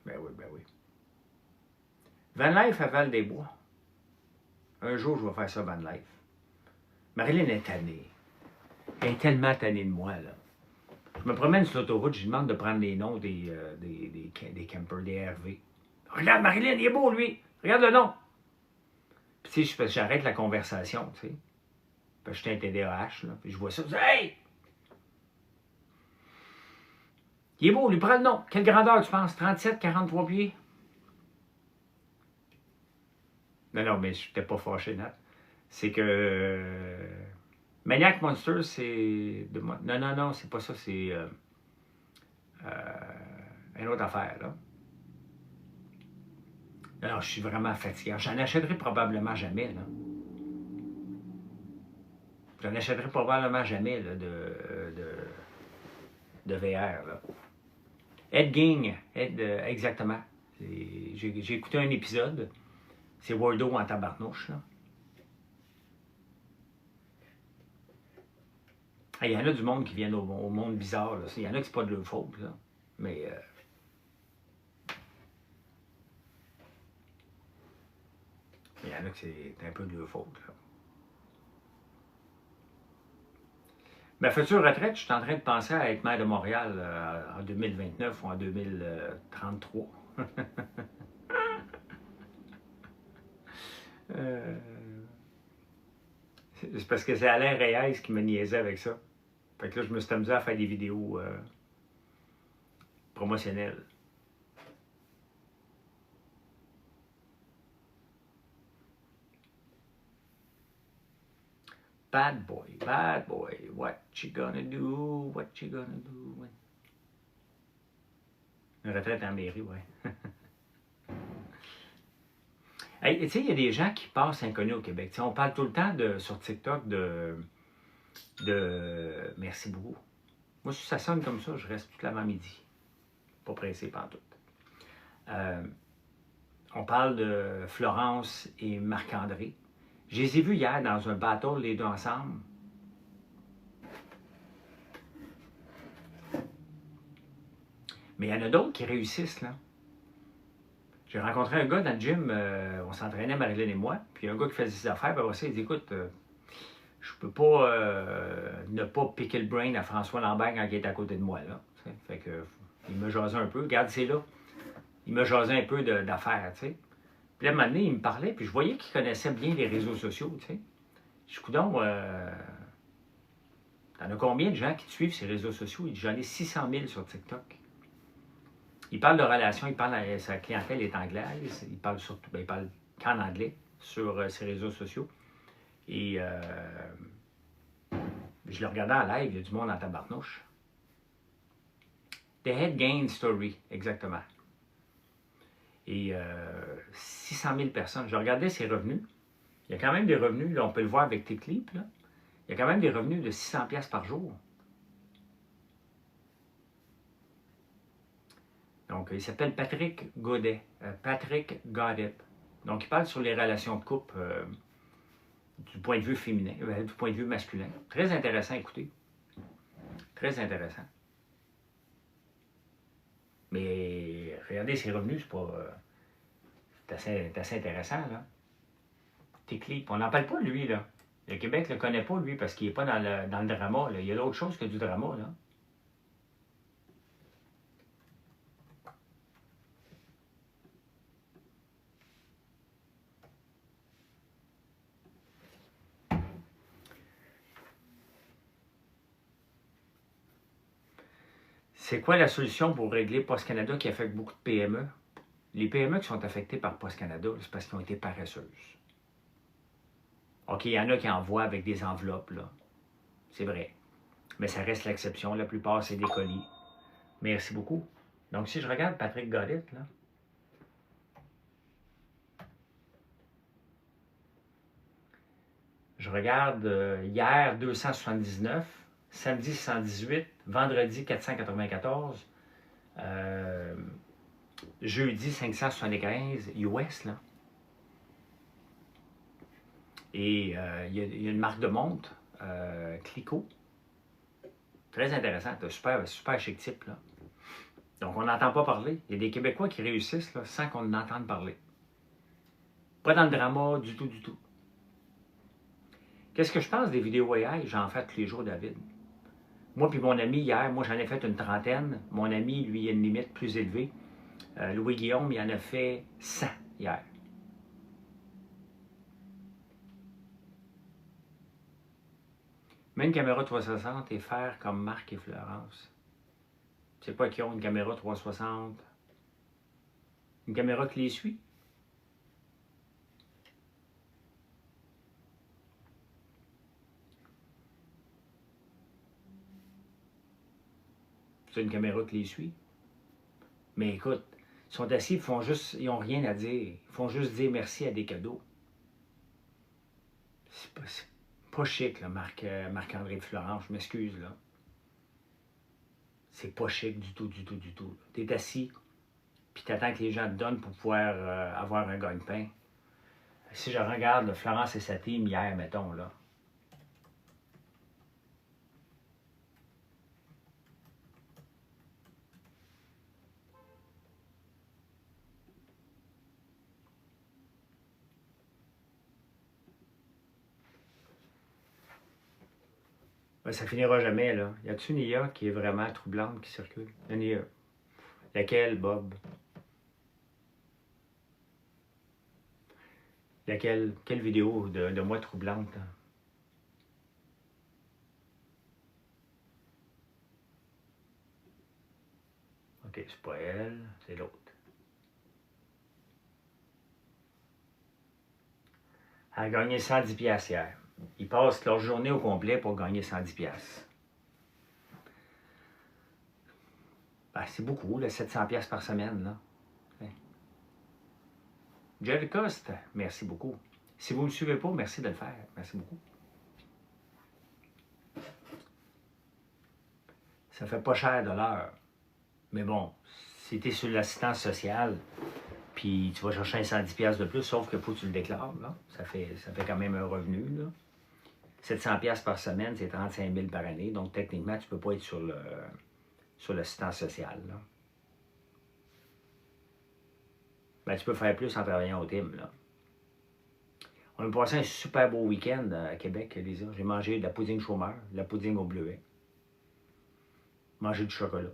Ben oui. Van Life à Val-des-Bois. Un jour, je vais faire ça, Van Life. Marilyn est tannée. Elle est tellement tannée de moi, là. Je me promène sur l'autoroute, je lui demande de prendre les noms des campers, des RV. Regarde, Marilyn, il est beau, lui. Regarde le nom. Puis, tu sais, j'arrête la conversation, tu sais. Puis, je suis un TDAH, là. Puis, je vois ça, je dis, hey! Il est beau, lui, prends le nom. Quelle grandeur, tu penses? 37, 43 pieds? Non, mais je n'étais pas fâché, Nat. C'est que... Maniac Monster, c'est... Non, c'est pas ça, c'est... une autre affaire, là. Non, je suis vraiment fatigué. J'en achèterai probablement jamais, là. J'en achèterai probablement jamais, là, de VR, là. Ed Gein, exactement. J'ai écouté un épisode. C'est Wordo en tabarnouche, là. Il y en a du monde qui viennent au monde bizarre, là. Il y en a qui c'est pas de leur faute, là. Mais... il y en a qui c'est un peu de leur faute, là. Ma future retraite, je suis en train de penser à être maire de Montréal en 2029 ou en 2033. C'est parce que c'est Alain Reyes qui me niaisait avec ça. Fait que là, je me suis amusé à faire des vidéos promotionnelles. Bad boy, what you gonna do, what you gonna do. Une retraite en mairie, ouais. Hey, tu sais, il y a des gens qui passent inconnus au Québec. T'sais, on parle tout le temps sur TikTok de... Merci beaucoup. Moi, si ça sonne comme ça, je reste toute l'avant-midi. Pas pressé pantoute. On parle de Florence et Marc-André. Je les ai vus hier dans un bateau, les deux ensemble. Mais il y en a d'autres qui réussissent, là. J'ai rencontré un gars dans le gym, on s'entraînait, Marilyn et moi, puis un gars qui faisait ses affaires, puis après ça, il dit, écoute, je peux pas ne pas piquer le brain à François Lambert quand il est à côté de moi, là. T'sais. Fait que, il me jasait un peu, regarde, c'est là. Il me jasait un peu d'affaires, tu sais. Puis là, un moment donné, il me parlait, puis je voyais qu'il connaissait bien les réseaux sociaux, tu sais. Je dis, coudonc, t'en as combien de gens qui te suivent ces réseaux sociaux? Il dit, j'en ai 600 000 sur TikTok. Il parle de relations, il parle, sa clientèle est anglaise, il parle surtout, il parle qu'en anglais sur ses réseaux sociaux. Et je le regardais en live, il y a du monde en tabarnouche. The Head Gain Story, exactement. Et 600 000 personnes. Je regardais ses revenus. Il y a quand même des revenus, là, on peut le voir avec tes clips, là. Il y a quand même des revenus de 600$ par jour. Donc, il s'appelle Patrick Godet. Patrick Godet. Donc, il parle sur les relations de couple du point de vue féminin, du point de vue masculin. Très intéressant à écouter. Très intéressant. Mais regardez ses revenus, c'est pas. C'est assez intéressant, là. Tes clips. On n'en parle pas de lui, là. Le Québec ne le connaît pas, lui, parce qu'il n'est pas dans le drama, là. Il y a d'autres choses que du drama, là. C'est quoi la solution pour régler Post Canada qui affecte beaucoup de PME? Les PME qui sont affectées par Post Canada, c'est parce qu'elles ont été paresseuses. OK, il y en a qui envoient avec des enveloppes, là. C'est vrai. Mais ça reste l'exception. La plupart, c'est des colis. Merci beaucoup. Donc, si je regarde Patrick Godet, là. Je regarde hier 279, samedi 118, vendredi 494, jeudi 575 US, là. Et il y a une marque de montre, Clicquot. Très intéressant, super chic type, là. Donc, on n'entend pas parler. Il y a des Québécois qui réussissent là, sans qu'on entende parler. Pas dans le drama du tout, du tout. Qu'est-ce que je pense des vidéos AI? J'en fais tous les jours, David. Moi puis mon ami, hier, moi j'en ai fait une trentaine. Mon ami, lui, il a une limite plus élevée. Louis-Guillaume, il en a fait 100 hier. Même une caméra 360 et faire comme Marc et Florence. C'est quoi qu'ils ont, une caméra 360? Une caméra qui les suit? C'est une caméra qui les suit. Mais écoute, ils sont assis, ils n'ont rien à dire. Ils font juste dire merci à des cadeaux. C'est pas chic, là, Marc-André de Florence, je m'excuse, là. C'est pas chic du tout, du tout, du tout. Tu es assis, puis tu attends que les gens te donnent pour pouvoir avoir un gagne-pain. Si je regarde là, Florence et sa team hier, mettons, là. Ben, ça finira jamais, là. Y a-t-il une IA qui est vraiment troublante qui circule? Une IA. Laquelle, Bob? Laquelle? Quelle vidéo de moi troublante? Hein? OK, c'est pas elle, c'est l'autre. Elle a gagné 110$ hier. Ils passent leur journée au complet pour gagner 110$. Ben, c'est beaucoup, là, 700$ par semaine, là. Jerry Coste, merci beaucoup. Si vous ne le suivez pas, merci de le faire. Merci beaucoup. Ça fait pas cher de l'heure. Mais bon, si tu es sur l'assistance sociale, puis tu vas chercher un 110$ de plus, sauf que faut que tu le déclares, là. Ça fait quand même un revenu, là. 700$ par semaine, c'est 35 000 par année. Donc, techniquement, tu ne peux pas être sur l'assistance sociale, là. ben, tu peux faire plus en travaillant au team, là. On a passé un super beau week-end à Québec, Lisa. J'ai mangé de la poutine chômeur, de la poutine au bleuet. Mangé du chocolat.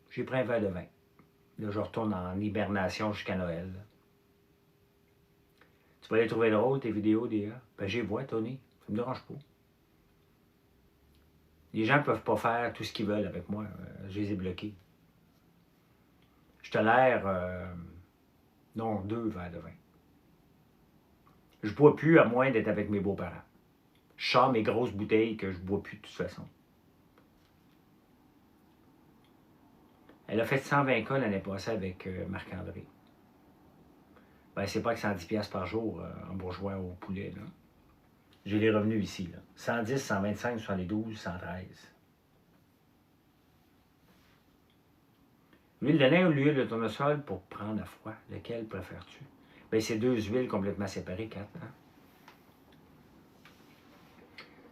J'ai pris un verre de vin. Là, je retourne en hibernation jusqu'à Noël. Là. Tu vas les trouver drôles, tes vidéos, des gars? Ben, j'y vois, Tony. Ça me dérange pas. Les gens ne peuvent pas faire tout ce qu'ils veulent avec moi. Je les ai bloqués. Je tolère, non, 2 verres de vin. Je ne bois plus à moins d'être avec mes beaux-parents. Je sors mes grosses bouteilles que je ne bois plus de toute façon. Elle a fait 120 cas l'année passée avec Marc-André. Ben, c'est pas que 110$ par jour en bourgeois au poulet. Là. J'ai les revenus ici. Là. 110, 125, 72, 113. L'huile de lin ou l'huile de tournesol pour prendre à froid, lequel préfères-tu? Bien, c'est 2 huiles complètement séparées, 4. Hein?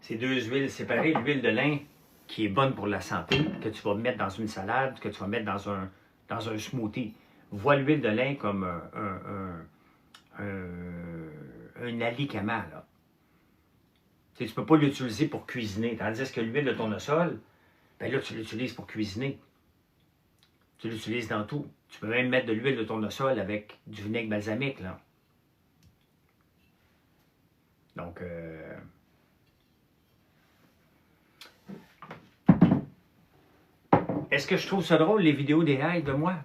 C'est 2 huiles séparées. L'huile de lin qui est bonne pour la santé, que tu vas mettre dans une salade, que tu vas mettre dans un smoothie. Vois l'huile de lin comme un alicament. Là. Tu ne peux pas l'utiliser pour cuisiner. Tandis que l'huile de tournesol, ben là, tu l'utilises pour cuisiner. Tu l'utilises dans tout. Tu peux même mettre de l'huile de tournesol avec du vinaigre balsamique. Là. Donc, est-ce que je trouve ça drôle, les vidéos des likes de moi?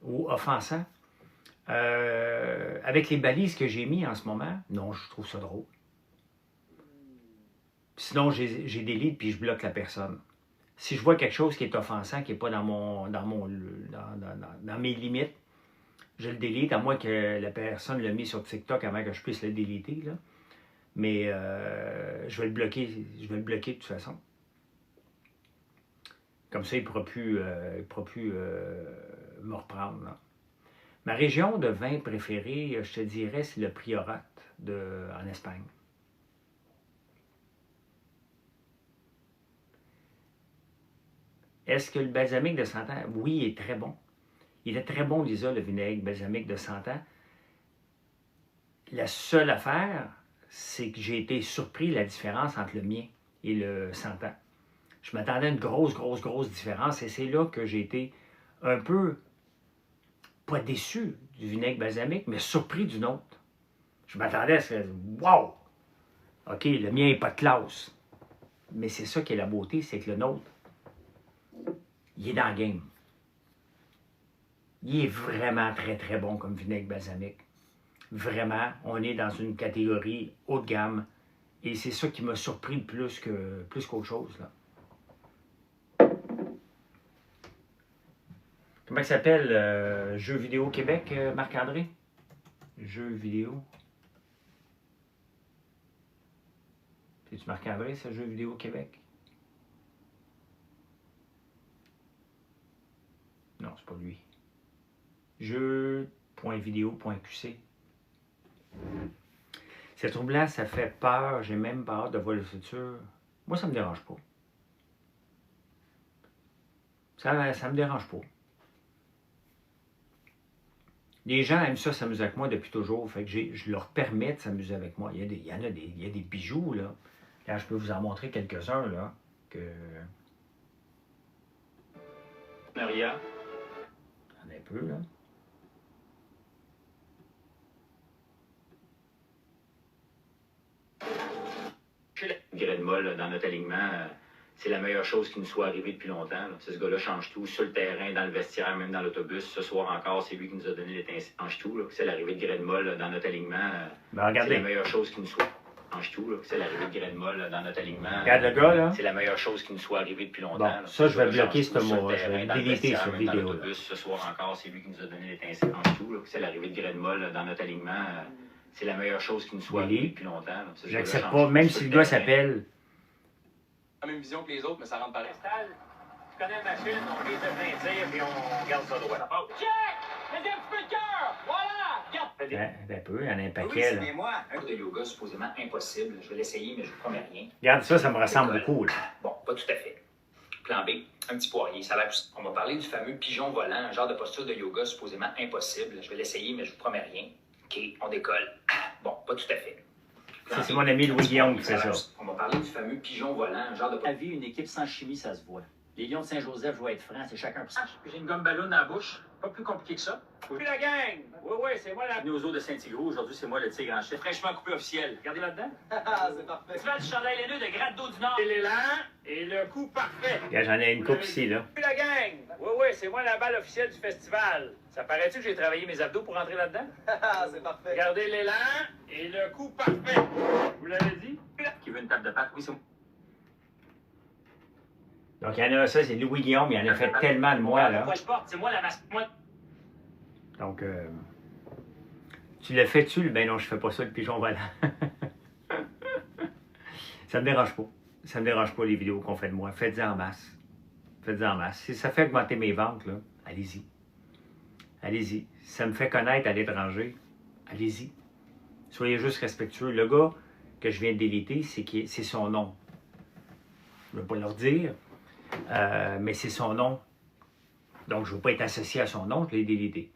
Ou offensants? Avec les balises que j'ai mis en ce moment, non, je trouve ça drôle. Sinon, j'ai des leads puis je bloque la personne. Si je vois quelque chose qui est offensant, qui n'est pas dans mes limites, je le délite, à moins que la personne l'ait mis sur TikTok avant que je puisse le déliter. Là. Mais je vais le bloquer de toute façon. Comme ça, il ne pourra plus me reprendre. Là. Ma région de vin préférée, je te dirais, c'est le Priorat en Espagne. Est-ce que le balsamique de 100 ans? Oui, il est très bon. Il est très bon, Lisa, le vinaigre balsamique de 100 ans. La seule affaire, c'est que j'ai été surpris de la différence entre le mien et le 100 ans. Je m'attendais à une grosse différence et c'est là que j'ai été un peu, pas déçu du vinaigre balsamique, mais surpris du nôtre. Je m'attendais à ce que, wow! OK, le mien n'est pas de classe. Mais c'est ça qui est la beauté, c'est que le nôtre, il est dans le game. Il est vraiment très bon comme vinaigre balsamique. Vraiment, on est dans une catégorie haut de gamme. Et c'est ça qui m'a surpris plus qu'autre chose. Là. Comment ça s'appelle Jeux vidéo Québec, Marc-André? Jeux vidéo. C'est-tu Marc-André, ce Jeux vidéo Québec? Non, c'est pas lui. Jeux.vidéo.qc. Cette trouble-là, ça fait peur. J'ai même pas hâte de voir le futur. Moi, ça me dérange pas. Ça me dérange pas. Les gens aiment ça s'amuser avec moi depuis toujours. Fait que je leur permets de s'amuser avec moi. Il y a des bijoux, là. Là, je peux vous en montrer quelques-uns, là. Maria. On a un peu, là. Graine molle dans notre alignement, c'est la meilleure chose qui nous soit arrivée depuis longtemps. Là. Ce gars-là change tout, sur le terrain, dans le vestiaire, même dans l'autobus. Ce soir encore, c'est lui qui nous a donné l'étincelle. Change tout. C'est l'arrivée de graine molle dans notre alignement. Ben, c'est la meilleure chose qui nous soit. Change tout. C'est l'arrivée de graine molle dans notre alignement. Regarde le gars, là. C'est la meilleure chose qui nous soit arrivée depuis longtemps. Bon, ça, je vais bloquer ce mot. Je vais déliter cette vidéo-là. Ce soir encore, c'est lui qui nous a donné l'étincelle. Change tout. C'est l'arrivée de graine molle dans notre alignement. C'est la meilleure chose qui nous soit arrivée depuis longtemps. J'accepte pas, même si le gars s'appelle... La même vision que les autres, mais ça rentre pareil. Tu connais la machine, on vise de plein tir, puis on garde ça droit. Check! Mettez un petit peu de cœur! Voilà! Un peu, il y en a un Oui, paquet, c'est là. bien moi. Un de yoga supposément impossible. Je vais l'essayer, mais je ne promets rien. Regarde ça, ça me ressemble beaucoup, là. Bon, pas tout à fait. Plan B, un petit poirier, ça a l'air... On va parler du fameux pigeon volant, un genre de posture de yoga supposément impossible. Je vais l'essayer, mais je vous promets rien. OK, on décolle. Bon, pas tout à fait. Ça, c'est mon ami Louis-Guillaume qui fait ça. On va parler du fameux pigeon volant, un genre de... La vie, une équipe sans chimie, ça se voit. Les Lions de Saint-Joseph, je vais être franc, c'est chacun pour ça. J'ai une gomme ballon dans la bouche. Pas plus compliqué que ça. Puis la gang! Oui, c'est moi la... Bienvenue aux eaux de Saint-Tigre. Aujourd'hui, c'est moi le tigre en chef. Fraîchement coupé officiel. Regardez là-dedans. C'est parfait. Festival du chandail laineux de Gratte d'eau du Nord. Et l'élan et le coup parfait. Regarde, j'en ai une coupe ici, là. Puis la gang! Oui, c'est moi la balle officielle du festival. Ça paraît-tu que j'ai travaillé mes abdos pour rentrer là-dedans? C'est parfait. Regardez l'élan et le coup parfait. Vous l'avez dit? Qui veut une table de pâte? Oui, c'est moi. Donc, il y en a ça, c'est Louis-Guillaume, il en a fait tellement de moi, là. Moi, je porte, c'est moi la masque. Moi... Donc, tu le fais-tu? Ben non, je fais pas ça, le pigeon volant. Ça me dérange pas. Ça me dérange pas, les vidéos qu'on fait de moi. Faites-en en masse. Faites-en en masse. Si ça fait augmenter mes ventes, là, allez-y. Allez-y. Si ça me fait connaître à l'étranger, allez-y. Soyez juste respectueux. Le gars que je viens de déliter, c'est son nom. Je ne veux pas leur dire, mais c'est son nom. Donc, je ne veux pas être associé à son nom, je l'ai délité.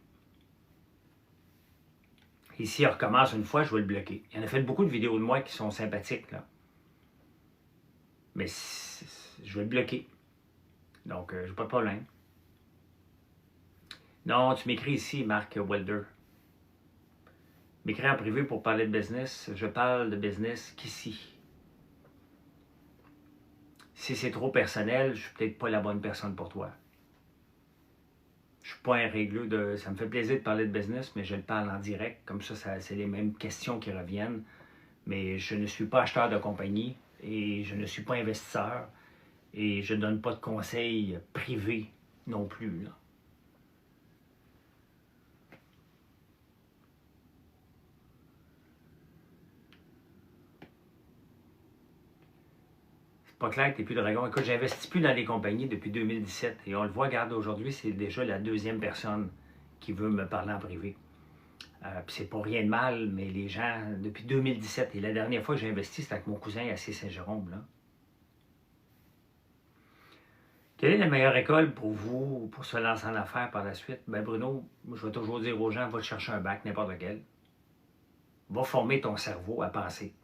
Et s'il recommence une fois, je vais le bloquer. Il en a fait beaucoup de vidéos de moi qui sont sympathiques, là. Mais je vais le bloquer. Donc, j'ai pas de problème. Non, tu m'écris ici, Marc Welder. M'écris en privé pour parler de business. Je parle de business qu'ici. Si c'est trop personnel, je suis peut-être pas la bonne personne pour toi. Je suis pas un régleux de... Ça me fait plaisir de parler de business, mais je le parle en direct. Comme ça c'est les mêmes questions qui reviennent. Mais je ne suis pas acheteur de compagnie et je ne suis pas investisseur. Et je ne donne pas de conseils privés non plus, là. Pas clair que t'es plus dragon. Écoute, j'investis plus dans les compagnies depuis 2017. Et on le voit, regarde, aujourd'hui, c'est déjà la deuxième personne qui veut me parler en privé. Puis c'est pas rien de mal, mais les gens, depuis 2017, et la dernière fois que j'ai investi, c'était avec mon cousin à Saint-Jérôme, là. Quelle est la meilleure école pour vous, pour se lancer en affaires par la suite? Ben Bruno, je vais toujours dire aux gens, va te chercher un bac, n'importe lequel. Va former ton cerveau à penser.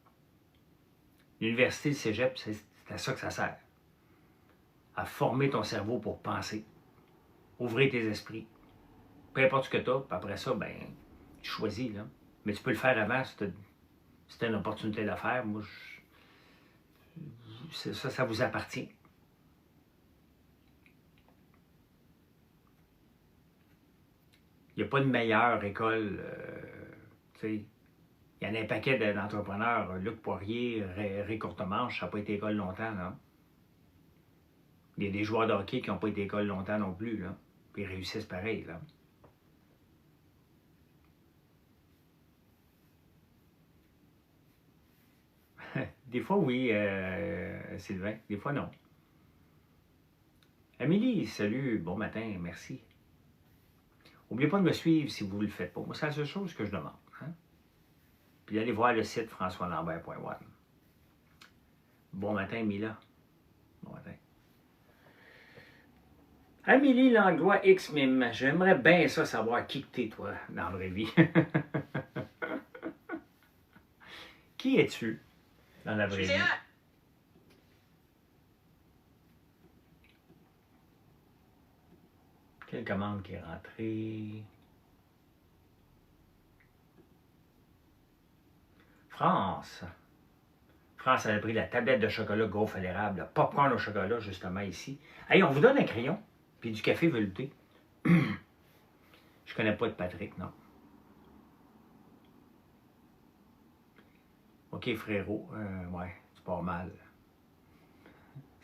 L'université, le cégep, c'est à ça que ça sert. À former ton cerveau pour penser. Ouvrir tes esprits. Peu importe ce que tu as, puis après ça, ben, tu choisis, là. Mais tu peux le faire avant si tu as une opportunité d'affaires. Moi, ça vous appartient. Il n'y a pas de meilleure école, tu sais. Il y en a un paquet d'entrepreneurs. Luc Poirier, Ray Courtemanche, ça n'a pas été école longtemps, là. Il y a des joueurs de hockey qui n'ont pas été école longtemps non plus, là. Puis ils réussissent pareil, là. Des fois, oui, Sylvain. Des fois, non. Amélie, salut. Bon matin, merci. N'oubliez pas de me suivre si vous ne le faites pas. Moi, c'est la seule chose que je demande. Hein? Puis d'aller voir le site françoislambert.one. Bon matin, Mila. Bon matin. Amélie Langlois X-Mim. J'aimerais bien ça savoir qui que t'es, toi, dans la vraie vie. Qui es-tu dans la vraie vie? Quelle commande qui est rentrée? France. France elle a pris la tablette de chocolat gaufre à l'érable, le popcorn au chocolat, justement, ici. Hey, on vous donne un crayon, puis du café velouté. Je connais pas de Patrick, non. OK, frérot, ouais, c'est pas mal.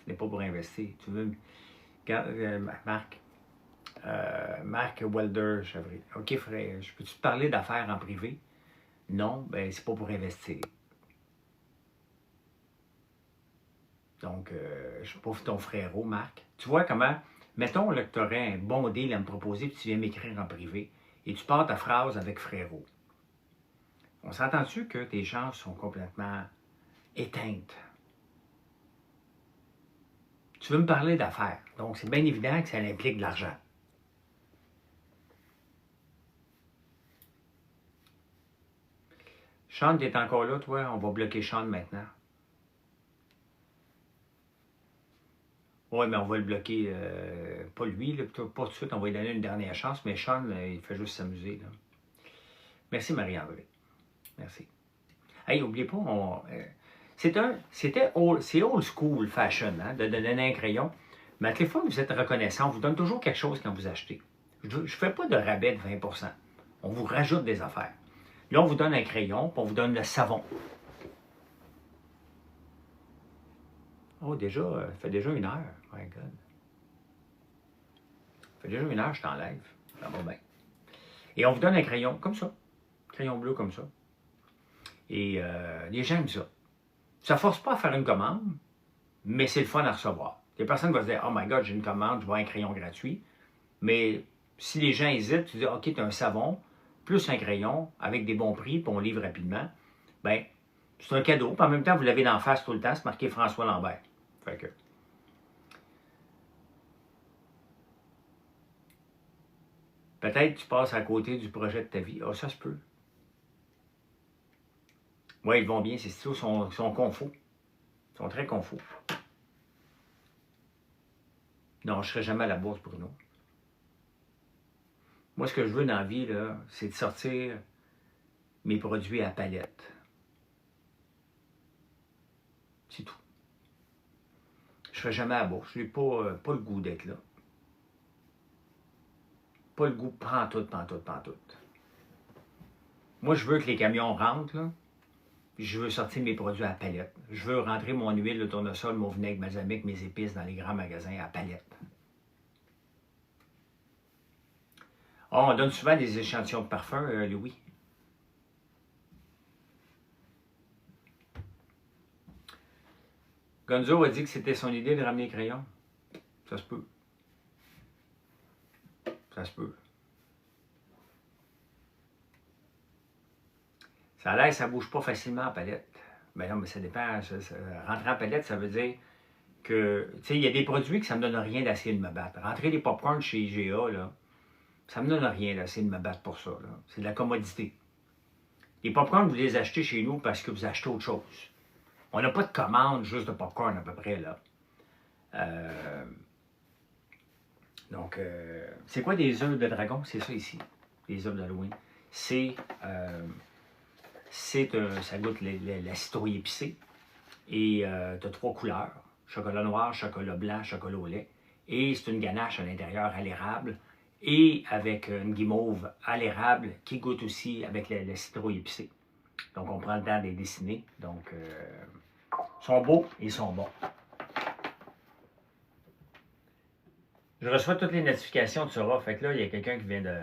Ce n'est pas pour investir. Tu veux... Marc. Marc Welder, Chevry. OK, frère, je peux-tu te parler d'affaires en privé? Non, ben c'est pas pour investir. Donc, je ne suis pas ton frérot, Marc. Tu vois comment, mettons là, que tu aurais un bon deal à me proposer, puis tu viens m'écrire en privé, et tu pars ta phrase avec frérot. On s'entend-tu que tes chances sont complètement éteintes? Tu veux me parler d'affaires. Donc, c'est bien évident que ça implique de l'argent. Sean, t'es encore là, toi? On va bloquer Sean maintenant. Oui, mais on va le bloquer. Pas lui, là, pas tout de suite. On va lui donner une dernière chance. Mais Sean, il fait juste s'amuser. Merci, Marie-André. Merci. Hey, n'oubliez pas, c'est old school fashion, hein, de donner un crayon. Mais à chaque fois que vous êtes reconnaissant, on vous donne toujours quelque chose quand vous achetez. Je ne fais pas de rabais de 20%. On vous rajoute des affaires. Là, on vous donne un crayon, puis on vous donne le savon. Oh, déjà, ça fait déjà 1 heure. My God. Ça fait déjà 1 heure, je t'enlève. Ça va bien. Et on vous donne un crayon comme ça. Crayon bleu comme ça. Et les gens aiment ça. Ça ne force pas à faire une commande, mais c'est le fun à recevoir. Les personnes vont se dire « Oh my God, j'ai une commande, je veux un crayon gratuit. » Mais si les gens hésitent, tu dis « OK, tu as un savon, plus un crayon, avec des bons prix, puis on livre rapidement. » Bien, c'est un cadeau. Puis en même temps, vous l'avez d'en face tout le temps, c'est marqué François Lambert. Fait que... Peut-être que tu passes à côté du projet de ta vie. Ah, ça se peut. Oui, ils vont bien, ces stylos sont confos. Ils sont très confos. Non, je ne serai jamais à la bourse, Bruno. Moi, ce que je veux dans la vie, là, c'est de sortir mes produits à palette. C'est tout. Je ne serai jamais à la bourse. Je n'ai pas le goût d'être là. Pas le goût, pantoute. Moi, je veux que les camions rentrent, là. Je veux sortir mes produits à palette. Je veux rentrer mon huile, le tournesol, mon vinaigre balsamique, mes épices dans les grands magasins à palette. Oh, on donne souvent des échantillons de parfum, Louis. Gonzo a dit que c'était son idée de ramener les crayons. Ça se peut. Ça se peut. Ça a l'air que ça ne bouge pas facilement en palette. Ben non, mais ça dépend. Rentrer en palette, ça veut dire que, tu sais, il y a des produits que ça ne me donne rien d'essayer de me battre. Rentrer les popcorn chez IGA, là, ça ne me donne rien d'essayer de me battre pour ça. C'est de la commodité. Les popcorn, vous les achetez chez nous parce que vous achetez autre chose. On n'a pas de commande juste de popcorn à peu près, là. Donc, c'est quoi des œufs de dragon? C'est ça ici, les œufs d'Halloween. Ça goûte la citrouille épicée. Et tu as 3 couleurs. Chocolat noir, chocolat blanc, chocolat au lait. Et c'est une ganache à l'intérieur à l'érable. Et avec une guimauve à l'érable qui goûte aussi avec la citrouille épicée. Donc, on prend le temps de les dessiner. Donc, ils sont beaux et ils sont bons. Je reçois toutes les notifications de Sora. Fait que là, il y a quelqu'un qui vient de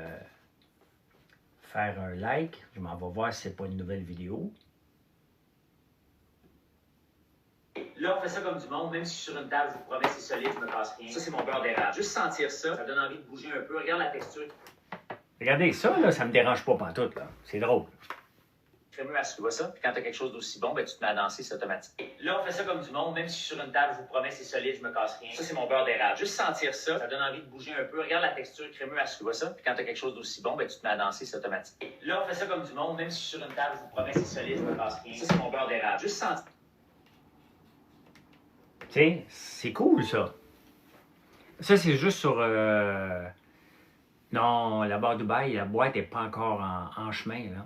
faire un like. Je m'en vais voir si c'est pas une nouvelle vidéo. Là, on fait ça comme du monde, même si je suis sur une table, je vous promets, c'est solide, je me casse rien. Ça, c'est mon beurre d'érable. Juste sentir ça, ça donne envie de bouger un peu. Regarde la texture. Regardez ça, là, ça me dérange pas pantoute, là. C'est drôle. Crémeux à tu vois ça? Puis quand t'as quelque chose d'aussi bon, ben tu te mets à danser, c'est automatique. Là, on fait ça comme du monde, même si je suis sur une table, je vous promets, c'est solide, je me casse rien. Ça, c'est mon beurre d'érable. Juste sentir ça, ça donne envie de bouger un peu. Regarde la texture crémeux à tu vois ça? Puis quand t'as quelque chose d'aussi bon, ben tu te mets à danser, c'est automatique. Là, on fait ça comme du monde, même si je suis sur une table, je vous promets, c'est solide, je me casse rien. Ça, c'est mon beurre d'érable. Juste sentir. Tu sais, c'est cool, ça. Ça, c'est juste sur... Non, là-bas à Dubaï, la boîte n'est pas encore en chemin, là.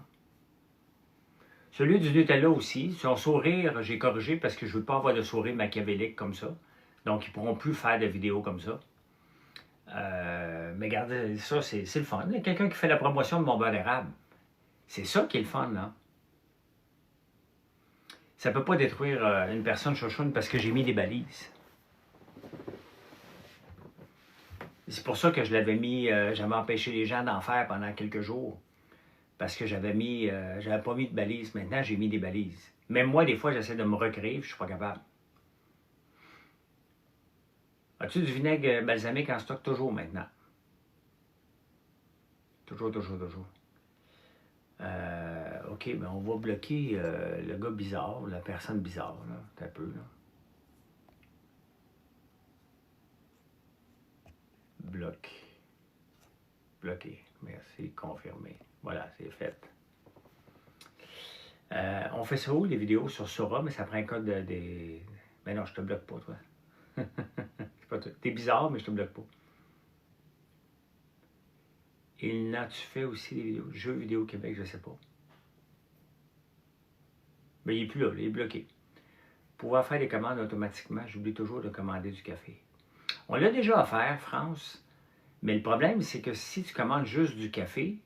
Celui du Nutella aussi. Son sourire, j'ai corrigé parce que je ne veux pas avoir de sourire machiavélique comme ça. Donc, ils ne pourront plus faire de vidéos comme ça. Mais regardez, ça, c'est le fun. Il y a quelqu'un qui fait la promotion de mon beurre d'érable. C'est ça qui est le fun, là. Ça ne peut pas détruire une personne chouchoune parce que j'ai mis des balises. C'est pour ça que je l'avais mis, j'avais empêché les gens d'en faire pendant quelques jours. Parce que j'avais pas mis de balises. Maintenant, j'ai mis des balises. Même moi, des fois, j'essaie de me recréer, je suis pas capable. As-tu du vinaigre balsamique en stock? Toujours maintenant. Toujours. OK, ben on va bloquer le gars bizarre, la personne bizarre, là. Un peu, là. bloque. Bloqué. Merci, confirmé. Voilà, c'est fait. On fait ça où, les vidéos sur Sora, mais ça prend un code des... Mais non, je te bloque pas, toi. T'es bizarre, mais je te bloque pas. Et là, tu fais aussi des vidéos. Jeux vidéo Québec, je sais pas. Mais il n'est plus là, il est bloqué. Pouvoir faire des commandes automatiquement, j'oublie toujours de commander du café. On l'a déjà à faire, France, mais le problème, c'est que si tu commandes juste du café,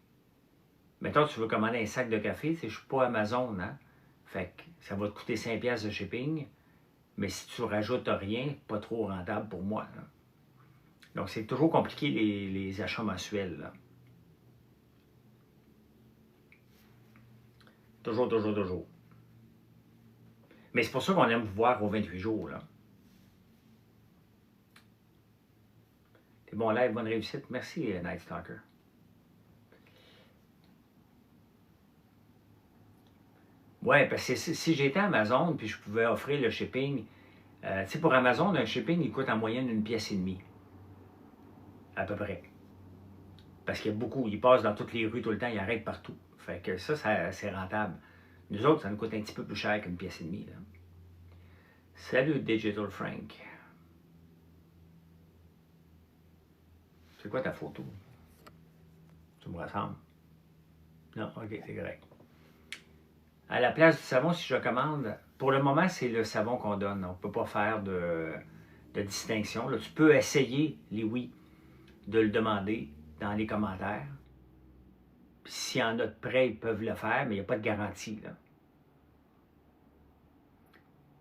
mettons tu veux commander un sac de café, je ne suis pas Amazon, hein? Fait que ça va te coûter 5$ de shipping, mais si tu rajoutes rien, pas trop rentable pour moi. Là. Donc c'est toujours compliqué les achats mensuels. Là. Toujours. Mais c'est pour ça qu'on aime vous voir aux 28 jours. Là. T'es bon live, bonne réussite. Merci, Night Stalker. Ouais, parce que si j'étais Amazon puis je pouvais offrir le shipping, tu sais, pour Amazon, un shipping, il coûte en moyenne 1,5$. À peu près. Parce qu'il y a beaucoup, ils passent dans toutes les rues tout le temps, ils arrêtent partout. Fait que ça c'est rentable. Nous autres, ça nous coûte un petit peu plus cher qu'1,5$. Salut, Digital Frank. C'est quoi ta photo? Tu me ressembles? Non, ok, c'est correct. À la place du savon, si je commande, pour le moment, c'est le savon qu'on donne. On ne peut pas faire de distinction. Là, tu peux essayer, Louis, de le demander dans les commentaires. S'il y en a de près, ils peuvent le faire, mais il n'y a pas de garantie. Là.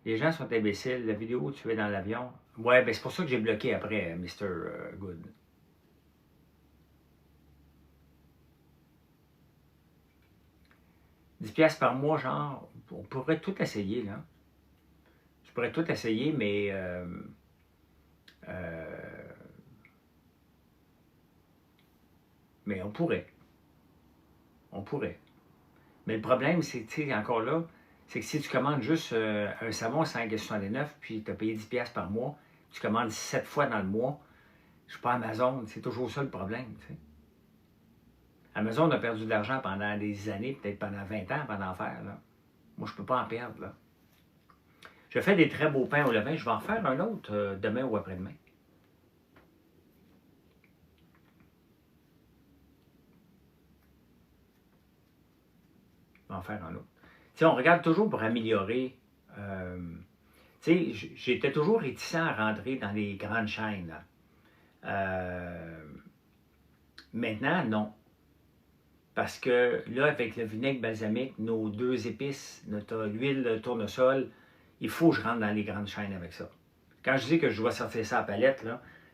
Les gens sont imbéciles. La vidéo où tu es dans l'avion. Ouais, ben c'est pour ça que j'ai bloqué après, Mr. Good. $10$ par mois, genre, on pourrait tout essayer, là. Je pourrais tout essayer, mais... mais on pourrait. On pourrait. Mais le problème, c'est, tu sais, encore là, c'est que si tu commandes juste un savon à 5,69$, puis tu as payé 10$ par mois, tu commandes 7 fois dans le mois, je suis pas Amazon, c'est toujours ça le problème, tu sais. Amazon a perdu de l'argent pendant des années, peut-être pendant 20 ans, pendant en faire, là. Moi, je peux pas en perdre, là. Je fais des très beaux pains au levain, je vais en faire un autre demain ou après-demain. Je vais en faire un autre. Tu sais, on regarde toujours pour améliorer. Tu sais, j'étais toujours réticent à rentrer dans les grandes chaînes. Maintenant, non. Parce que là, avec le vinaigre balsamique, nos 2 épices, l'huile de tournesol, il faut que je rentre dans les grandes chaînes avec ça. Quand je dis que je dois sortir ça à palette,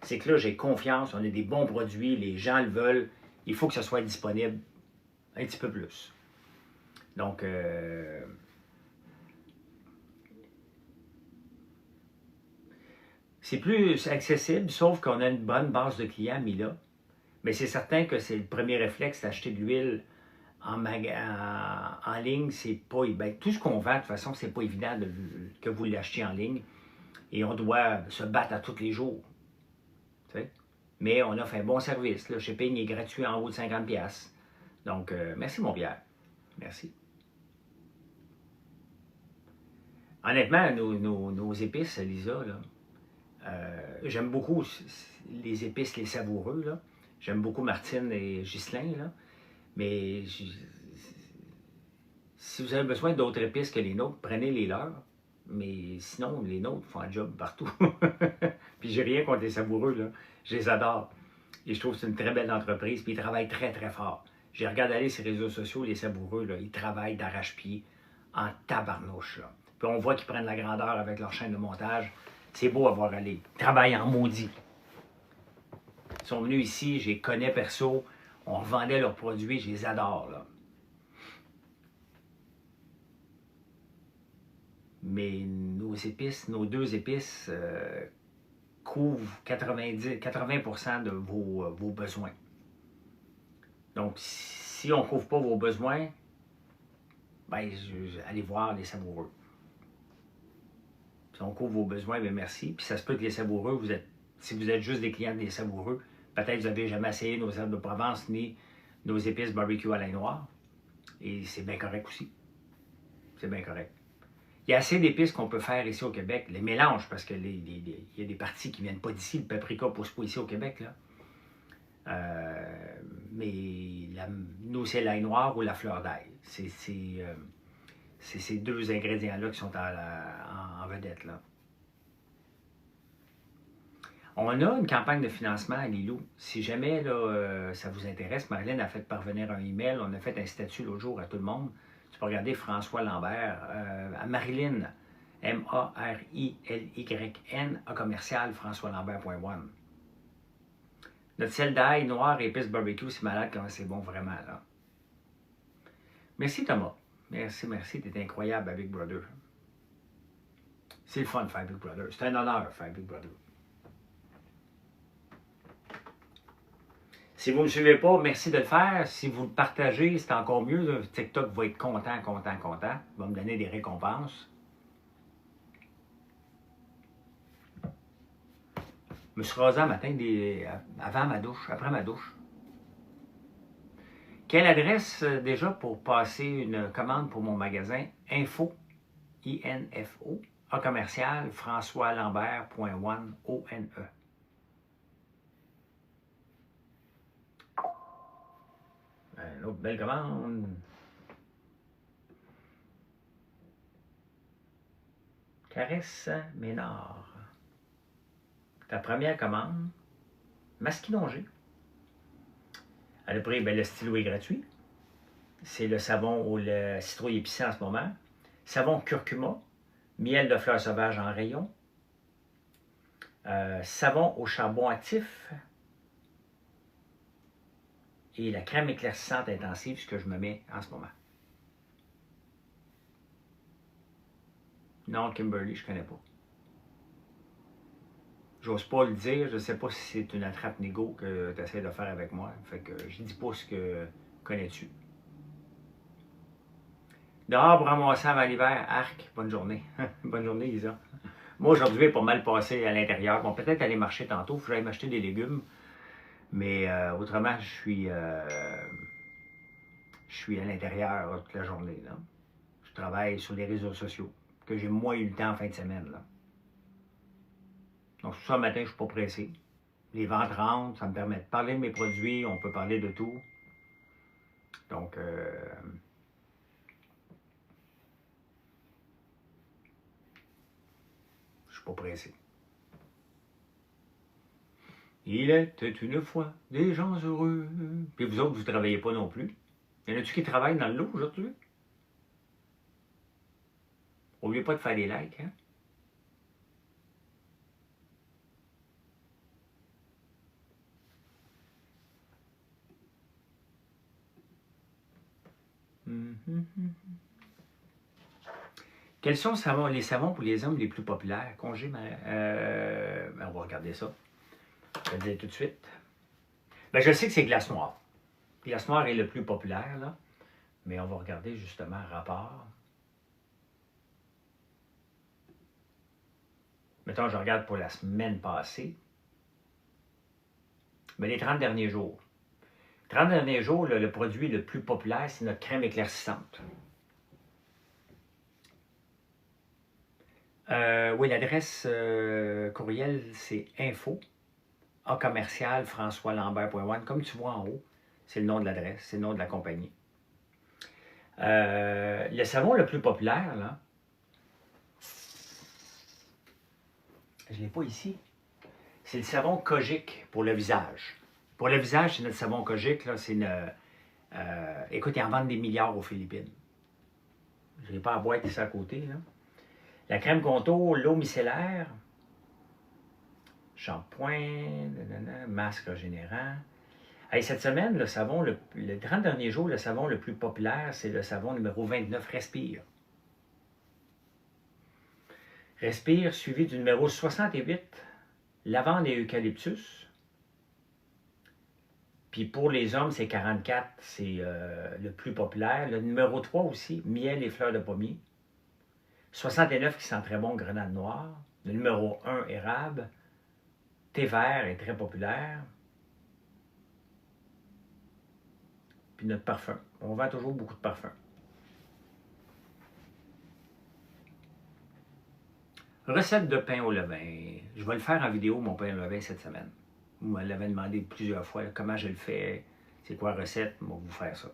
c'est que là, j'ai confiance, on a des bons produits, les gens le veulent, il faut que ça soit disponible un petit peu plus. Donc, c'est plus accessible, sauf qu'on a une bonne base de clients mis là. Mais c'est certain que c'est le premier réflexe d'acheter de l'huile en ligne. C'est pas, ben, tout ce qu'on vend, de toute façon, c'est pas évident que vous l'achetiez en ligne. Et on doit se battre à tous les jours. T'sais? Mais on offre un bon service. Le shipping est gratuit en haut de 50$. Donc, merci mon Pierre. Merci. Honnêtement, nos épices, Lisa, j'aime beaucoup les épices, les savoureux, là. J'aime beaucoup Martine et Ghislain, là. Mais si vous avez besoin d'autres épices que les nôtres, prenez les leurs. Mais sinon, les nôtres font un job partout. Puis j'ai rien contre les savoureux, là. Je les adore. Et je trouve que c'est une très belle entreprise. Puis ils travaillent très, très fort. J'ai regardé aller sur les réseaux sociaux, les savoureux, là, ils travaillent d'arrache-pied en tabarnouche, là. Puis on voit qu'ils prennent la grandeur avec leur chaîne de montage. C'est beau à voir aller. Ils travaillent en maudit. Ils sont venus ici, je les connais perso, on revendait leurs produits, je les adore, là. Mais nos épices, nos 2 épices couvrent 80% de vos besoins. Donc, si on ne couvre pas vos besoins, ben, allez voir les savoureux. Si on couvre vos besoins, bien merci. Puis ça se peut que les savoureux, si vous êtes juste des clients des savoureux, Peut-être vous n'avez jamais essayé nos herbes de Provence ni nos épices barbecue à l'ail noir. Et c'est bien correct aussi. C'est bien correct. Il y a assez d'épices qu'on peut faire ici au Québec. Les mélanges, parce qu'il y a des parties qui ne viennent pas d'ici. Le paprika ne pousse pas ici au Québec. Là. Mais nous, c'est l'ail noir ou la fleur d'ail. C'est ces deux ingrédients-là qui sont en vedette. Là. On a une campagne de financement à Lilou. Si jamais là, ça vous intéresse, Marilyn a fait parvenir un email. On a fait un statut l'autre jour à tout le monde. Tu peux regarder François Lambert à Marilyn, M-A-R-I-L-Y-N, à commercial, françoislambert.one. Notre sel d'ail noir et épices barbecue, c'est malade comment c'est bon vraiment. Là. Merci Thomas. Merci, merci. T'es incroyable à Big Brother. C'est le fun de faire Big Brother. C'est un honneur de faire Big Brother. Si vous ne me suivez pas, merci de le faire. Si vous le partagez, c'est encore mieux. TikTok va être content. Il va me donner des récompenses. Je me suis rasé un matin avant ma douche, après ma douche. Quelle adresse déjà pour passer une commande pour mon magasin? Info, I-N-F-O, à commercial, françoislambert.one, O-N-E. Une autre belle commande. Caresse Ménard. Ta première commande, masquinongé. À le prix, ben, le stylo est gratuit. C'est le savon au citrouille épicé en ce moment. Savon curcuma, miel de fleurs sauvages en rayon. Savon au charbon actif. Et la crème éclaircissante intensive, ce que je me mets en ce moment. Non, Kimberly, je ne connais pas. J'ose pas le dire, je ne sais pas si c'est une attrape négo que tu essaies de faire avec moi. Fait que je ne dis pas ce que connais-tu. Dehors pour ramasser avant l'hiver, arc, bonne journée. Bonne journée, Lisa. Moi, aujourd'hui, il est pas mal passé à l'intérieur. Bon, peut-être aller marcher tantôt, il faut que j'aille m'acheter des légumes. Mais autrement, je suis à l'intérieur toute la journée. Là. Je travaille sur les réseaux sociaux, que j'ai moins eu le temps en fin de semaine. Là. Donc, ça, le matin, je ne suis pas pressé. Les ventes rentrent, ça me permet de parler de mes produits, on peut parler de tout. Donc, je ne suis pas pressé. Il était une fois des gens heureux. Puis vous autres, vous ne travaillez pas non plus. Y en a-tu qui travaillent dans le lot aujourd'hui? N'oubliez pas de faire des likes, hein? Quels sont les savons pour les hommes les plus populaires? On va regarder ça. Je vais le dire tout de suite. Ben, je sais que c'est Glace Noire. Glace Noire est le plus populaire, là. Mais on va regarder justement le rapport. Mettons, je regarde pour la semaine passée. Mais les 30 derniers jours. Les 30 derniers jours, le produit le plus populaire, c'est notre crème éclaircissante. Oui, l'adresse courriel, c'est info, à commercial, françoislambert.one. Comme tu vois en haut, c'est le nom de l'adresse, c'est le nom de la compagnie. Le savon le plus populaire, là, je ne l'ai pas ici, c'est le savon Kojic pour le visage. Pour le visage, c'est notre savon Kojic, là, c'est une... écoute, ils en vendent des milliards aux Philippines. Je n'ai pas à boîte ici à côté, là. La crème contour, l'eau micellaire, shampoing, masque régénérant. Hey, cette semaine, le savon, le 30 derniers jours, le savon le plus populaire, c'est le savon numéro 29, Respire. Respire, suivi du numéro 68, lavande et eucalyptus. Puis pour les hommes, c'est 44, c'est le plus populaire. Le numéro 3 aussi, miel et fleurs de pommier. 69 qui sent très bon, grenade noire. Le numéro 1, érable. Thé vert est très populaire. puis notre parfum. On vend toujours beaucoup de parfums. Recette de pain au levain. Je vais le faire en vidéo, mon pain au levain, cette semaine. Vous me l'avez demandé plusieurs fois, comment je le fais, c'est quoi la recette, on va vous faire ça.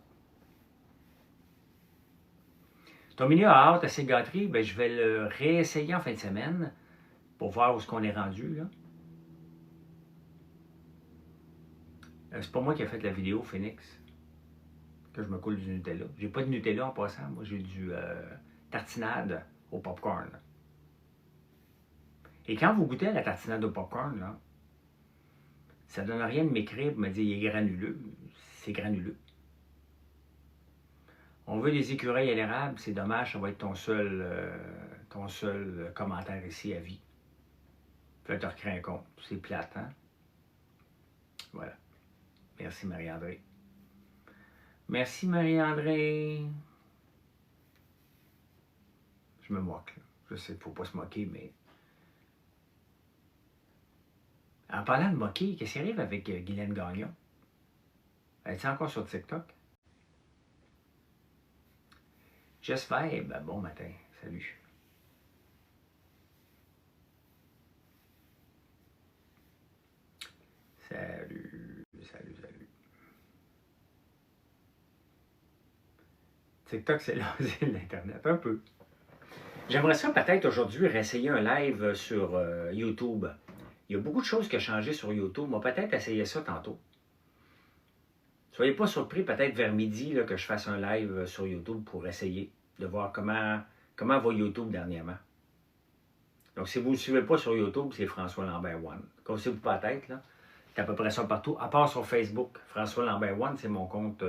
Ton menu a hâte à ces gâteries, ben, je vais le réessayer en fin de semaine pour voir où est-ce qu'on est rendu. Là. C'est pas moi qui ai fait la vidéo, Phoenix, que je me coule du Nutella. J'ai pas de Nutella en passant, moi j'ai du tartinade au popcorn. Et quand vous goûtez à la tartinade au popcorn, là, ça ne donne rien de m'écrire pour me dire il est granuleux. C'est granuleux. On veut des écureuils à l'érable, c'est dommage, ça va être ton seul commentaire ici à vie. Puis là, tu recrées un compte. C'est plate, hein? Voilà. Merci Marie-André. Merci Marie-André. Je me moque, là. Je sais, il ne faut pas se moquer, mais... En parlant de moquer, qu'est-ce qui arrive avec Guylaine Gagnon? Elle est encore sur TikTok? Just Vibe, bon matin, salut. Salut. TikTok, c'est là, c'est l'Internet, un peu. J'aimerais ça peut-être aujourd'hui réessayer un live sur YouTube. Il y a beaucoup de choses qui ont changé sur YouTube. On va peut-être essayer ça tantôt. Soyez pas surpris, peut-être vers midi, là, que je fasse un live sur YouTube pour essayer de voir comment va YouTube dernièrement. Donc, si vous ne me suivez pas sur YouTube, c'est François Lambert One. Cassez-vous pas la tête, là. C'est à peu près ça partout, à part sur Facebook. François Lambert One, c'est mon compte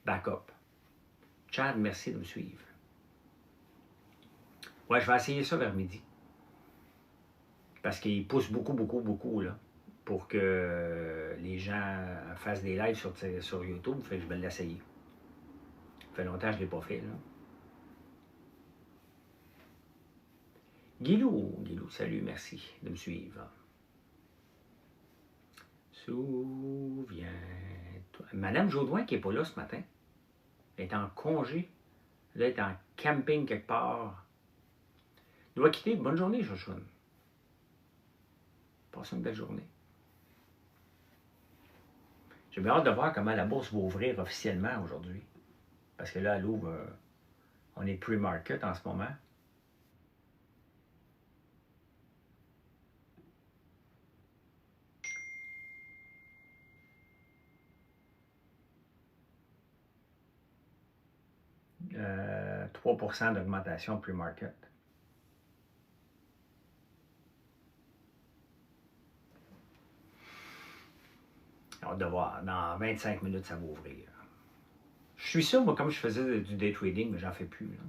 backup. Chad, merci de me suivre. Ouais, je vais essayer ça vers midi. Parce qu'il pousse beaucoup, là, pour que les gens fassent des lives sur YouTube. Fait que je vais l'essayer. Ça fait longtemps que je ne l'ai pas fait, là. Guilou, salut, merci de me suivre. Souviens-toi. Madame Jaudoin qui n'est pas là ce matin. Elle est en congé. Elle doit être en camping quelque part. Elle doit quitter. Bonne journée, Joshua. Passez une belle journée. J'ai bien hâte de voir comment la bourse va ouvrir officiellement aujourd'hui. Parce que là, elle ouvre, on est pre-market en ce moment. Euh, 3% d'augmentation pre-market. On va voir. Dans 25 minutes, ça va ouvrir. Je suis sûr, moi, comme je faisais du day trading, mais j'en fais plus. Là.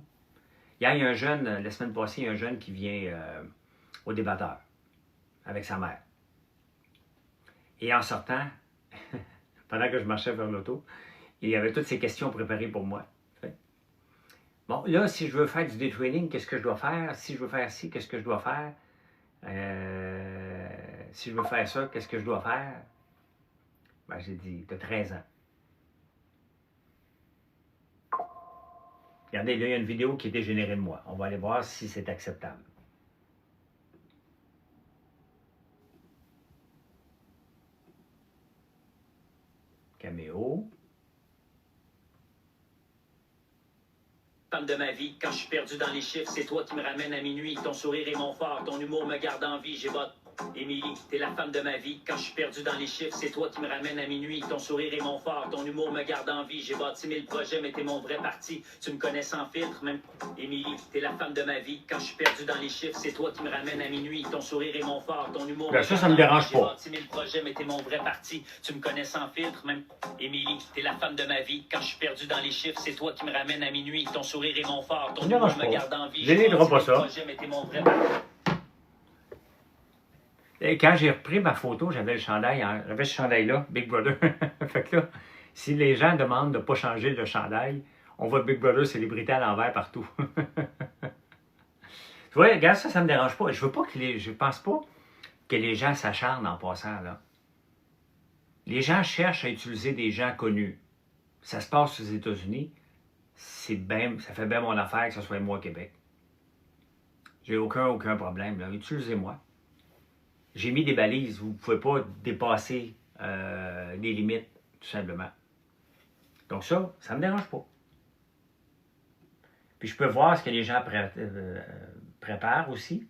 Hier, il y a un jeune, la semaine passée, il y a un jeune qui vient au débatteur avec sa mère. Et en sortant, pendant que je marchais vers l'auto, il y avait toutes ces questions préparées pour moi. Bon, là, si je veux faire du day trading, qu'est-ce que je dois faire? Si je veux faire ci, qu'est-ce que je dois faire? Si je veux faire ça, qu'est-ce que je dois faire? Ben, j'ai dit, tu as 13 ans. Regardez, là, il y a une vidéo qui a été générée de moi. On va aller voir si c'est acceptable. Caméo. Femme de ma vie, quand je suis perdu dans les chiffres, c'est toi qui me ramène à minuit. Ton sourire est mon phare, ton humour me garde en vie. J'ai votre Émilie, t'es la femme de ma vie. Quand je suis perdu dans les chiffres, c'est toi qui me ramène à minuit. Ton sourire est mon phare, ton humour me garde en vie. J'ai bâti 1000 projets, mais t'es mon vrai parti. Tu me connais sans filtre, même. Émilie, t'es la femme de ma vie. Quand je suis perdu dans les chiffres, c'est toi qui me ramène à minuit. Ton sourire est mon phare, ton humour Ben, ça me dérange pas. J'ai bâti 1000 projets, mais t'es mon vrai parti. Tu me connais sans filtre, même. Émilie, t'es la femme de ma vie. Quand je suis perdu dans les chiffres, c'est toi qui me ramène à minuit. Ton sourire est mon phare, ton humour me garde en vie. Je n'aiderai pas ça. Projets, mais t'es mon vrai parti. Et quand j'ai repris ma photo, j'avais le chandail, j'avais ce chandail-là, Big Brother. Fait que là, si les gens demandent de ne pas changer le chandail, on voit Big Brother célébrité à l'envers partout. Tu vois, regarde, ça me dérange pas. Je pense pas que les gens s'acharnent en passant, là. Les gens cherchent à utiliser des gens connus. Ça se passe aux États-Unis. Ça fait bien mon affaire que ce soit moi au Québec. J'ai aucun problème. Utilisez-moi. J'ai mis des balises. Vous ne pouvez pas dépasser les limites, tout simplement. Donc ça ne me dérange pas. Puis je peux voir ce que les gens préparent aussi.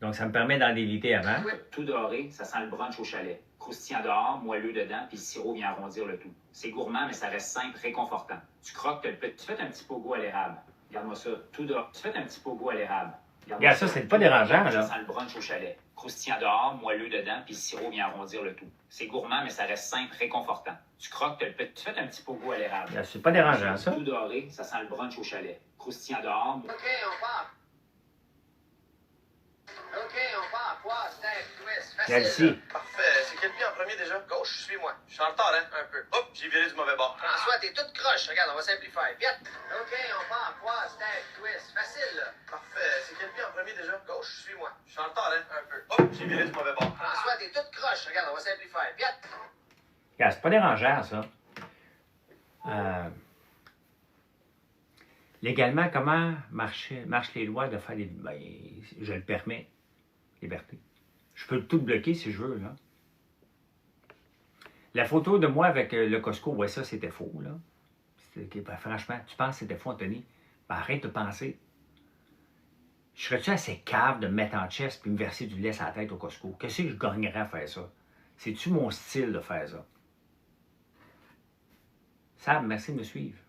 Donc ça me permet d'en éviter avant. Tout doré, ça sent le brunch au chalet. Croustillant dehors, moelleux dedans, puis le sirop vient arrondir le tout. C'est gourmand, mais ça reste simple, réconfortant. Tu croques, tu fais un petit pogo à l'érable. Regarde-moi ça. Tout doré. Tu fais un petit pogo à l'érable. Regarde ça, c'est pas dérangeant, là. Ça sent le brunch au chalet. Croustillant dehors, moelleux dedans, puis le sirop vient arrondir le tout. C'est gourmand, mais ça reste simple, réconfortant. Tu croques, tu fais un petit pogo à l'érable. C'est pas dérangeant, ça. Tout doré, ça sent le brunch au chalet. Croustillant dehors. OK, on part. OK, on part. Poire, steak, twist, facile. Regarde ici. Parfait. C'est quel pied en premier déjà? Gauche, suis-moi. Je suis en retard, hein? Un peu. Hop, j'ai viré du mauvais bord. François, t'es toute croche. Regarde, on va simplifier. Vite. OK, on part. Poire, steak, twist, facile, là. Parfait. C'est quel pied en premier déjà? Gauche, suis-moi. Je suis en retard, hein? Un peu. Hop, j'ai viré du mauvais bord. François, t'es toute croche. Regarde, on va simplifier. Vite. Regarde, c'est pas dérangeant, ça. Légalement, comment marchent les lois de faire des... Ben, je le permets. Liberté. Je peux tout bloquer si je veux, là. La photo de moi avec le Costco, ouais, ça, c'était faux, là. Ben, franchement, tu penses que c'était faux, Anthony? Ben, arrête de penser. Je serais-tu assez cave de me mettre en chest puis me verser du lait sur la tête au Costco? Qu'est-ce que je gagnerais à faire ça? C'est-tu mon style de faire ça? Sam, merci de me suivre.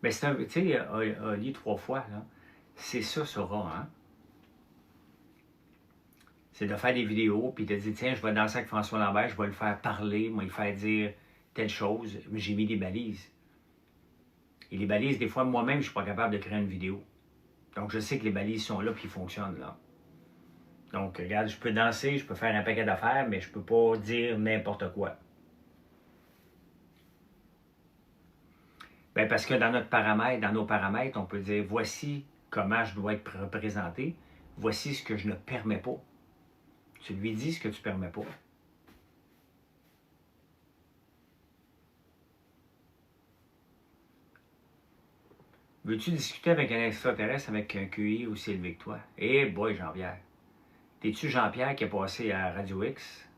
Mais c'est un... Tu sais, Oli 3 fois, là. C'est ça, Sora, hein? C'est de faire des vidéos, puis de dire, tiens, je vais danser avec François Lambert, je vais le faire parler, moi, le faire dire telle chose. Mais j'ai mis des balises. Et les balises, des fois, moi-même, je ne suis pas capable de créer une vidéo. Donc, je sais que les balises sont là, puis ils fonctionnent, là. Donc, regarde, je peux danser, je peux faire un paquet d'affaires, mais je ne peux pas dire n'importe quoi. Bien, parce que dans nos paramètres, on peut dire, voici comment je dois être représenté, voici ce que je ne permets pas. Tu lui dis ce que tu ne permets pas. Veux-tu discuter avec un extraterrestre avec un QI aussi élevé que toi? Eh boy, Jean-Pierre. T'es-tu Jean-Pierre qui est passé à Radio X?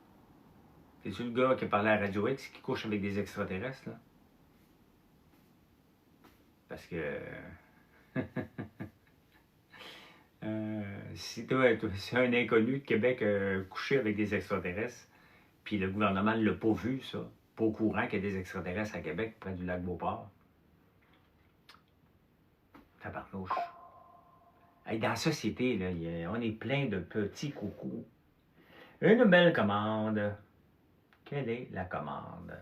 T'es-tu le gars qui a parlé à Radio X qui couche avec des extraterrestres, là? Parce que... si c'est un inconnu de Québec couché avec des extraterrestres, puis le gouvernement ne l'a pas vu, ça, pas au courant qu'il y a des extraterrestres à Québec, près du lac Beauport. Tabarnouche. Hey, dans la société, là, on est plein de petits coucous. Une belle commande. Quelle est la commande?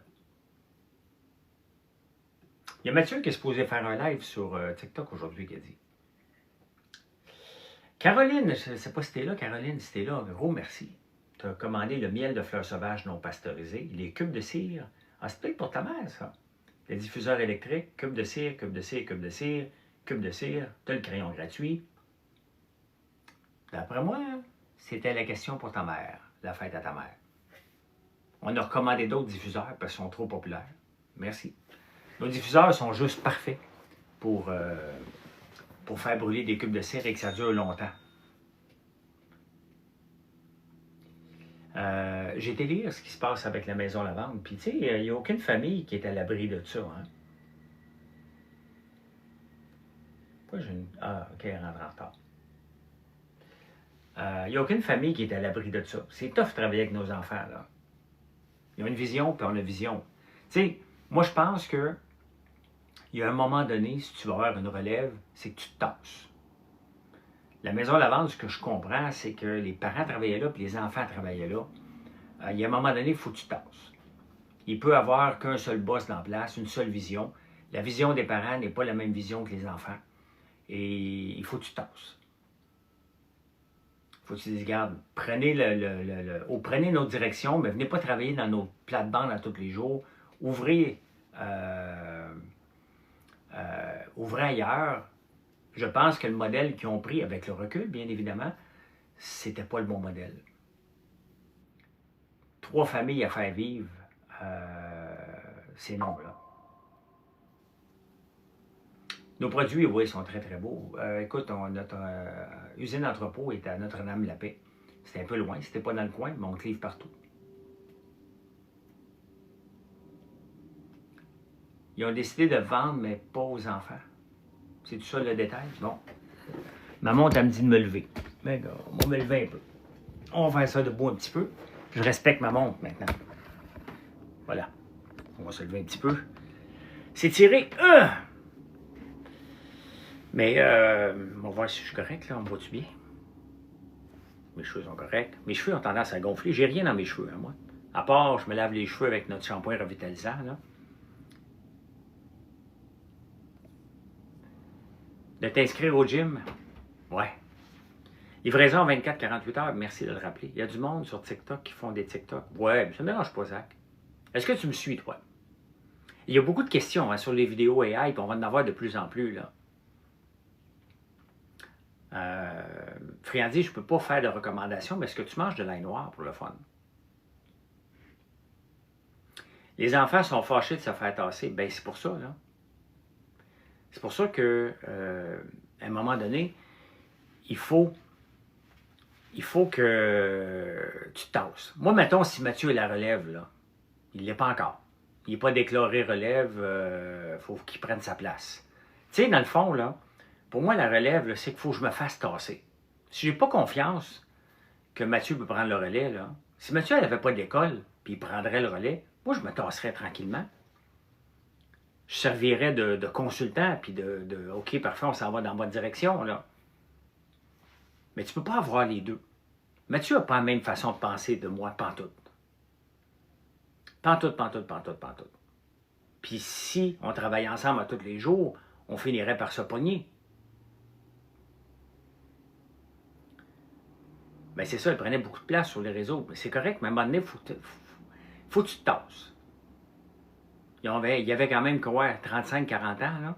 Il y a Mathieu qui est supposé faire un live sur TikTok aujourd'hui qui a dit. Caroline, je ne sais pas si t'es là, Caroline, si t'es là, gros merci. Tu as commandé le miel de fleurs sauvages non pasteurisé, les cubes de cire. Ah, c'est peut-être pour ta mère, ça. Le diffuseur électrique, cube de cire, cube de cire, cube de cire, cube de cire. Tu as le crayon gratuit. D'après moi, c'était la question pour ta mère, la fête à ta mère. On a recommandé d'autres diffuseurs parce qu'ils sont trop populaires. Merci. Nos diffuseurs sont juste parfaits pour faire brûler des cubes de cire et que ça dure longtemps. J'ai été lire ce qui se passe avec la maison Lavande. Puis, tu sais, il n'y a aucune famille qui est à l'abri de ça. Hein? Pourquoi j'ai une... Ah, OK, elle rentre en retard. Il n'y a aucune famille qui est à l'abri de ça. C'est tough de travailler avec nos enfants, là. Ils ont une vision, puis on a une vision. Tu sais, moi, je pense que il y a un moment donné, si tu vas avoir une relève, c'est que tu te tasses. La maison Lavande, ce que je comprends, c'est que les parents travaillaient là, puis les enfants travaillaient là. Il y a un moment donné, il faut que tu te tasses. Il peut y avoir qu'un seul boss dans la place, une seule vision. La vision des parents n'est pas la même vision que les enfants. Et il faut que tu te tasses. Il faut que tu te dises, regarde, prenez prenez notre direction, mais venez pas travailler dans nos plates-bandes à tous les jours. Ouvrez ailleurs. Je pense que le modèle qu'ils ont pris, avec le recul, bien évidemment, c'était pas le bon modèle. 3 familles à faire vivre, c'est non, là. Nos produits, oui, sont très, très beaux. Écoute, notre usine d'entrepôt est à Notre-Dame-la-Paix. C'était un peu loin, c'était pas dans le coin, mais on te livre partout. Ils ont décidé de vendre, mais pas aux enfants. C'est tout ça le détail? Bon. Ma montre, elle me dit de me lever. Mais on va me lever un peu. On va faire ça debout un petit peu. Je respecte ma montre maintenant. Voilà. On va se lever un petit peu. C'est tiré. Mais on va voir si je suis correct, là. On me voit-tu bien? Mes cheveux sont corrects. Mes cheveux ont tendance à gonfler. J'ai rien dans mes cheveux, hein, moi. À part, je me lave les cheveux avec notre shampoing revitalisant, là. De t'inscrire au gym? Ouais. Livraison en 24-48 heures, merci de le rappeler. Il y a du monde sur TikTok qui font des TikTok. Ouais, mais ça ne me dérange pas, Zach. Est-ce que tu me suis, toi? Il y a beaucoup de questions hein, sur les vidéos AI, puis on va en avoir de plus en plus, là. Friandise, je ne peux pas faire de recommandations, mais est-ce que tu manges de l'ail noir pour le fun? Les enfants sont fâchés de se faire tasser. Ben c'est pour ça, là. C'est pour ça que, à un moment donné, il faut que tu te tasses. Moi, mettons, si Mathieu est la relève, là, il ne l'est pas encore. Il n'est pas déclaré relève, il faut qu'il prenne sa place. Tu sais, dans le fond, là, pour moi, la relève, c'est qu'il faut que je me fasse tasser. Si je n'ai pas confiance que Mathieu peut prendre le relais, là, si Mathieu n'avait pas d'école, puis il prendrait le relais, moi, je me tasserais tranquillement. Je servirais de consultant, puis de OK, parfait, on s'en va dans la bonne direction, là. Mais tu ne peux pas avoir les deux. Mathieu n'a pas la même façon de penser de moi, pantoute. Pantoute. Puis si on travaillait ensemble à tous les jours, on finirait par se pogner. Bien, c'est ça, il prenait beaucoup de place sur les réseaux. C'est correct, mais à un moment donné, il faut que tu te tasses. Il y avait quand même, quoi, 35-40 ans, là.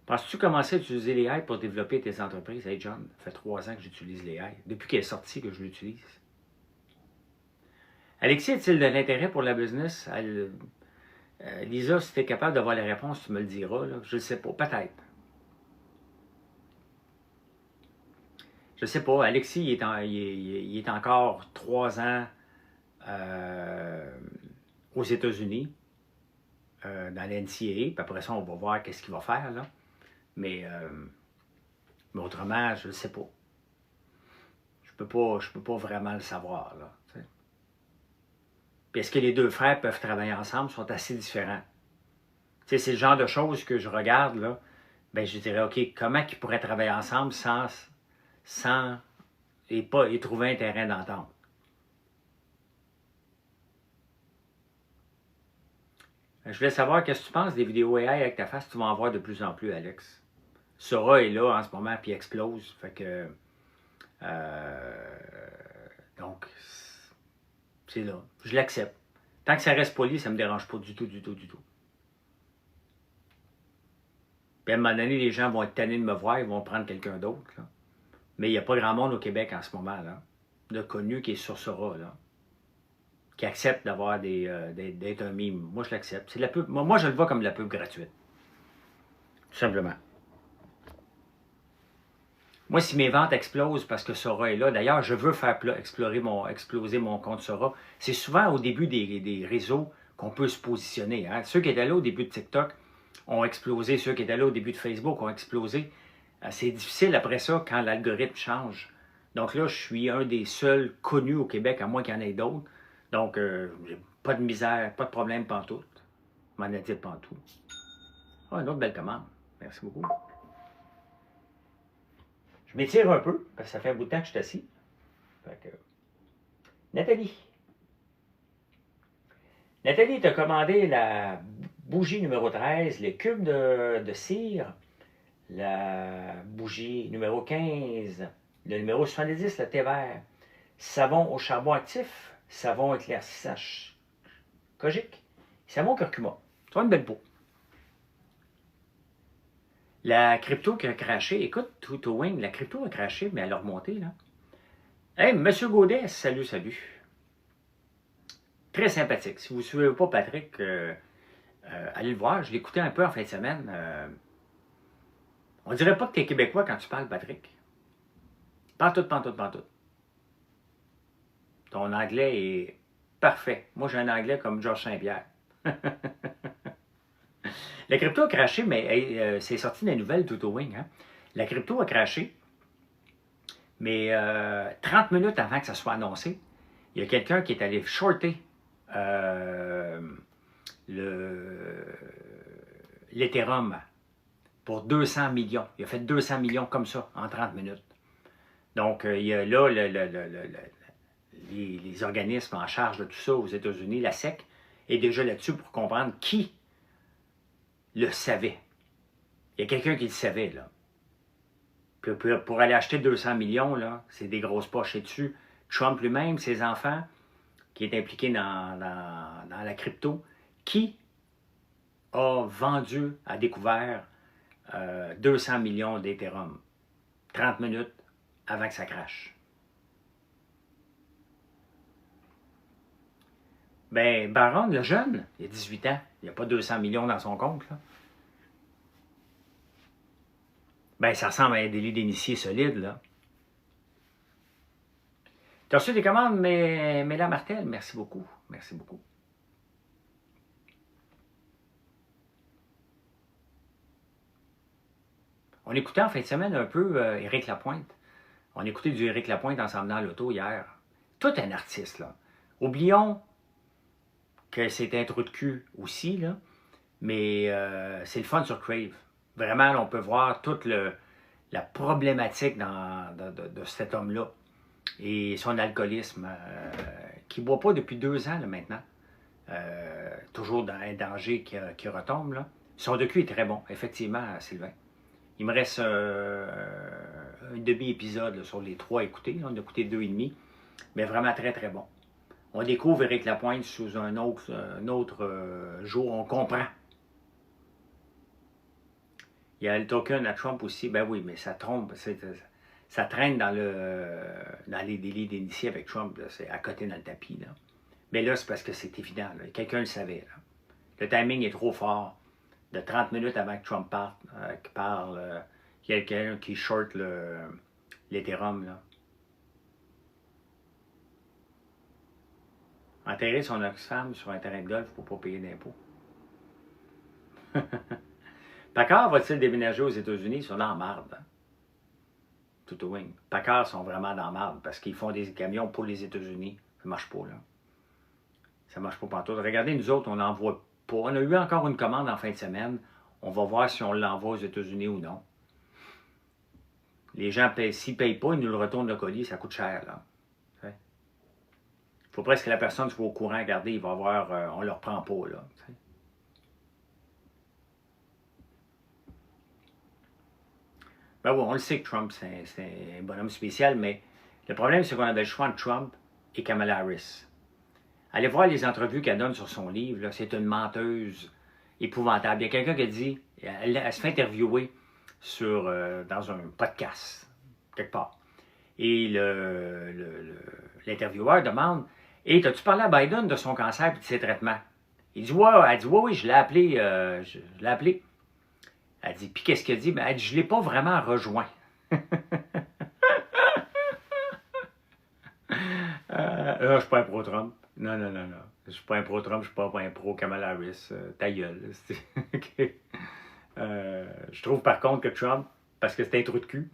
Penses-tu commencer à utiliser les AI pour développer tes entreprises? Hey John, ça fait 3 ans que j'utilise les AI. Depuis qu'elle est sortie que je l'utilise. Alexis, a-t-il de l'intérêt pour la business? Lisa, si tu es capable d'avoir la réponse, tu me le diras. Là. Je ne sais pas. Peut-être. Je ne sais pas. Alexis, il est encore 3 ans aux États-Unis, dans l'NCAA. Puis après ça, on va voir qu'est-ce qu'il va faire, là. Mais autrement, je ne sais pas. Je peux pas vraiment le savoir, là. T'sais. Puis est-ce que les 2 frères peuvent travailler ensemble? Ils sont assez différents. C'est le genre de choses que je regarde, là. Ben, je dirais, OK, comment ils pourraient travailler ensemble et trouver un terrain d'entente? Je voulais savoir, qu'est-ce que tu penses des vidéos AI avec ta face? Tu vas en voir de plus en plus, Alex. Sora est là en ce moment, puis explose. Fait que... donc, c'est là. Je l'accepte. Tant que ça reste poli, ça ne me dérange pas du tout. Puis à un moment donné, les gens vont être tannés de me voir, ils vont prendre quelqu'un d'autre. Là. Mais il n'y a pas grand monde au Québec en ce moment, là, de connu qui est sur Sora, là, qui accepte d'avoir d'être un mime. Moi, je l'accepte. C'est de la pub. Moi, je le vois comme de la pub gratuite. Tout simplement. Moi, si mes ventes explosent parce que Sora est là, d'ailleurs, je veux faire exploser mon compte Sora. C'est souvent au début des réseaux qu'on peut se positionner. Hein. Ceux qui étaient là au début de TikTok ont explosé. Ceux qui étaient là au début de Facebook ont explosé. C'est difficile après ça quand l'algorithme change. Donc là, je suis un des seuls connus au Québec, à moins qu'il y en ait d'autres. Donc, j'ai pas de misère, pas de problème pantoute. M'en a-t-il pantoute. Ah, une autre belle commande. Merci beaucoup. Je m'étire un peu, parce que ça fait un bout de temps que je suis assis. Fait que... Nathalie. Nathalie t'a commandé la bougie numéro 13, les cubes de cire, la bougie numéro 15, le numéro 70, le thé vert, savon au charbon actif, savon éclaircissant Kojic, savon curcuma. Tu vois une belle peau. La crypto qui a craché, écoute, Wing, la crypto a craché, mais elle a remonté, là. Hey, Monsieur Gaudet, salut, salut. Très sympathique. Si vous ne suivez pas Patrick, allez le voir. Je l'écoutais un peu en fin de semaine. On dirait pas que tu es québécois quand tu parles, Patrick. Pantoute, pantoute, pantoute. Ton anglais est parfait. Moi, j'ai un anglais comme Georges Saint-Pierre. La crypto a craché, mais c'est sorti des nouvelles tout au wing. Hein? La crypto a craché, mais 30 minutes avant que ça soit annoncé, il y a quelqu'un qui est allé shorter l'Ethereum pour 200 millions. Il a fait 200 millions comme ça en 30 minutes. Donc, il y a là les organismes en charge de tout ça aux États-Unis, la SEC, est déjà là-dessus pour comprendre qui le savait. Il y a quelqu'un qui le savait, là. Puis pour aller acheter 200 millions, là, c'est des grosses poches. Et dessus, Trump lui-même, ses enfants, qui est impliqué dans la crypto, qui a vendu, a découvert 200 millions d'Ethereum. 30 minutes avant que ça crache. Ben, Baron, le jeune, il a 18 ans. Il n'y a pas 200 millions dans son compte, là. Ben, ça ressemble à un délit d'initié solide, là. Tu as reçu des commandes, Méla Martel? Merci beaucoup. Merci beaucoup. On écoutait en fin de semaine un peu Éric Lapointe. On écoutait du Éric Lapointe ensemble dans l'auto hier. Tout un artiste, là. Oublions que c'est un trou de cul aussi, là. Mais c'est le fun sur Crave. Vraiment, là, on peut voir toute la problématique de cet homme-là et son alcoolisme, qui ne boit pas depuis 2 ans là, maintenant. Toujours dans un danger qui retombe. Là. Son docu est très bon, effectivement, Sylvain. Il me reste un demi-épisode sur les 3 à écouter. On a écouté 2,5, mais vraiment très, très bon. On découvre Éric Lapointe sous un autre jour. On comprend. Il y a le token à Trump aussi. Ben oui, mais ça trompe. Ça traîne dans les délits d'initié avec Trump. C'est à côté dans le tapis. Là. Mais là, c'est parce que c'est évident. Quelqu'un le savait. Là. Le timing est trop fort. De 30 minutes avant que Trump parle, quelqu'un qui short l'Ethereum. Enterrer son ex-femme sur un terrain de golf pour ne pas payer d'impôts. Packard va-t-il déménager aux États-Unis? Ils sont dans la marde. Tout au wing. Packard sont vraiment dans la marde parce qu'ils font des camions pour les États-Unis. Ça ne marche pas, là. Ça ne marche pas pantoute. Regardez, nous autres, on n'envoie pas. On a eu encore une commande en fin de semaine. On va voir si on l'envoie aux États-Unis ou non. Les gens, s'ils ne payent pas, ils nous le retournent le colis. Ça coûte cher, là. Il faut presque que la personne soit au courant. Regardez, il va avoir... on ne le reprend pas, là. T'sais. Ben oui, on le sait que Trump, c'est un bonhomme spécial, mais le problème, c'est qu'on avait le choix entre Trump et Kamala Harris. Allez voir les entrevues qu'elle donne sur son livre, c'est une menteuse épouvantable. Il y a quelqu'un qui a dit, elle se fait interviewer dans un podcast, quelque part. Et l'intervieweur demande, « Hey, t'as-tu parlé à Biden de son cancer et de ses traitements? » Il dit, « Ouais, elle dit, oui, je l'ai appelé, Elle dit, puis qu'est-ce qu'elle dit? Ben, elle dit, je ne l'ai pas vraiment rejoint. Je ne suis pas un pro-Trump. Non. Je ne suis pas un pro-Trump, je ne suis pas un pro-Kamala Harris. Ta gueule. Okay. Je trouve par contre que Trump, parce que c'est un trou de cul,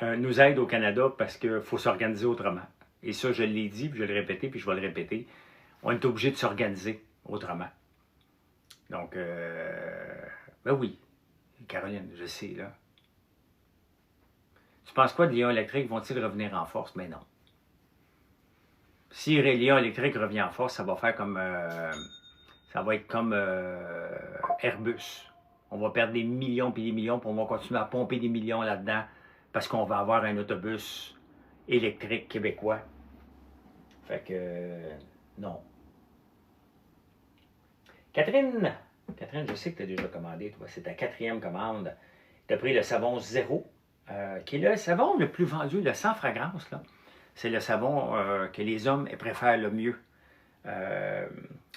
nous aide au Canada parce qu'il faut s'organiser autrement. Et ça, je l'ai dit, puis je vais le répéter, puis je vais le répéter. On est obligé de s'organiser autrement. Donc, ben oui. Caroline, je sais, là. Tu penses quoi de Lion électrique? Vont-ils revenir en force? Mais non. Si Lion électrique revient en force, ça va faire comme... ça va être comme Airbus. On va perdre des millions puis des millions, puis on va continuer à pomper des millions là-dedans parce qu'on va avoir un autobus électrique québécois. Fait que... non. Catherine, je sais que tu as déjà commandé, toi. C'est ta 4e commande. Tu as pris le savon Zéro, qui est le savon le plus vendu, le sans fragrance, là. c'est le savon que les hommes préfèrent le mieux.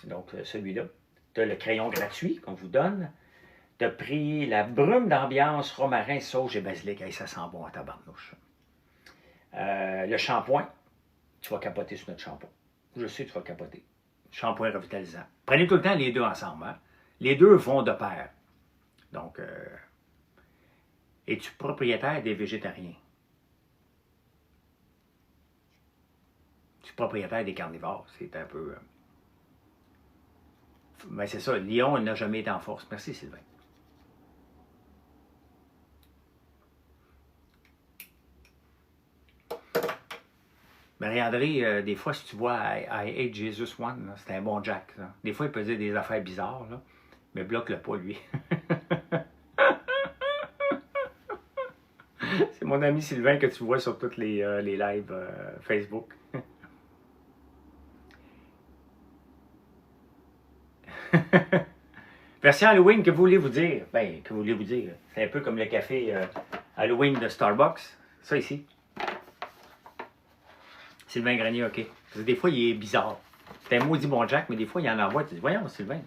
Donc, celui-là. Tu as le crayon gratuit qu'on vous donne. Tu as pris la brume d'ambiance, romarin, sauge et basilic. Hey, ça sent bon à tabarnouche. Le shampoing. Tu vas capoter sur notre shampoing. Je sais que tu vas capoter. Shampoing revitalisant. Prenez tout le temps les deux ensemble. Hein? Les deux vont de pair. Donc, es-tu propriétaire des végétariens? Es-tu propriétaire des carnivores? C'est un peu... Ben c'est ça, Lyon n'a jamais été en force. Merci Sylvain. Marie-André, des fois, si tu vois I Hate Jesus One, c'est un bon Jack. Ça. Des fois, il peut dire des affaires bizarres, là, mais bloque-le pas, lui. C'est mon ami Sylvain que tu vois sur tous les lives Facebook. Version Halloween, que voulez-vous dire? Ben, que voulez-vous dire? C'est un peu comme le café Halloween de Starbucks. Ça ici. Sylvain Grenier, OK. Parce que des fois, il est bizarre. C'est un maudit bon Jack, mais des fois, il en envoie. Tu dis, voyons, Sylvain.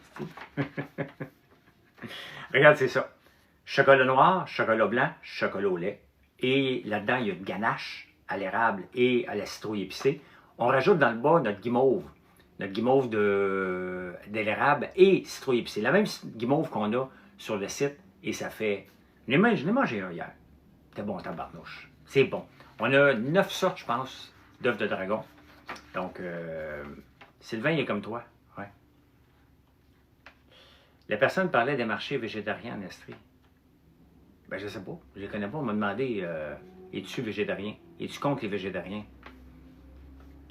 Regarde, c'est ça. Chocolat noir, chocolat blanc, chocolat au lait. Et là-dedans, il y a une ganache à l'érable et à la citrouille épicée. On rajoute dans le bas notre guimauve. Notre guimauve de l'érable et citrouille épicée. La même guimauve qu'on a sur le site. Et ça fait... Je l'ai mangé un hier. C'était bon, tabarnouche. C'est bon. On a 9 sortes, je pense, d'œufs de dragon. Donc, Sylvain, il est comme toi. Ouais. La personne parlait des marchés végétariens en Estrie. Ben, je sais pas. Je les connais pas. On m'a demandé, es-tu végétarien? Es-tu contre les végétariens?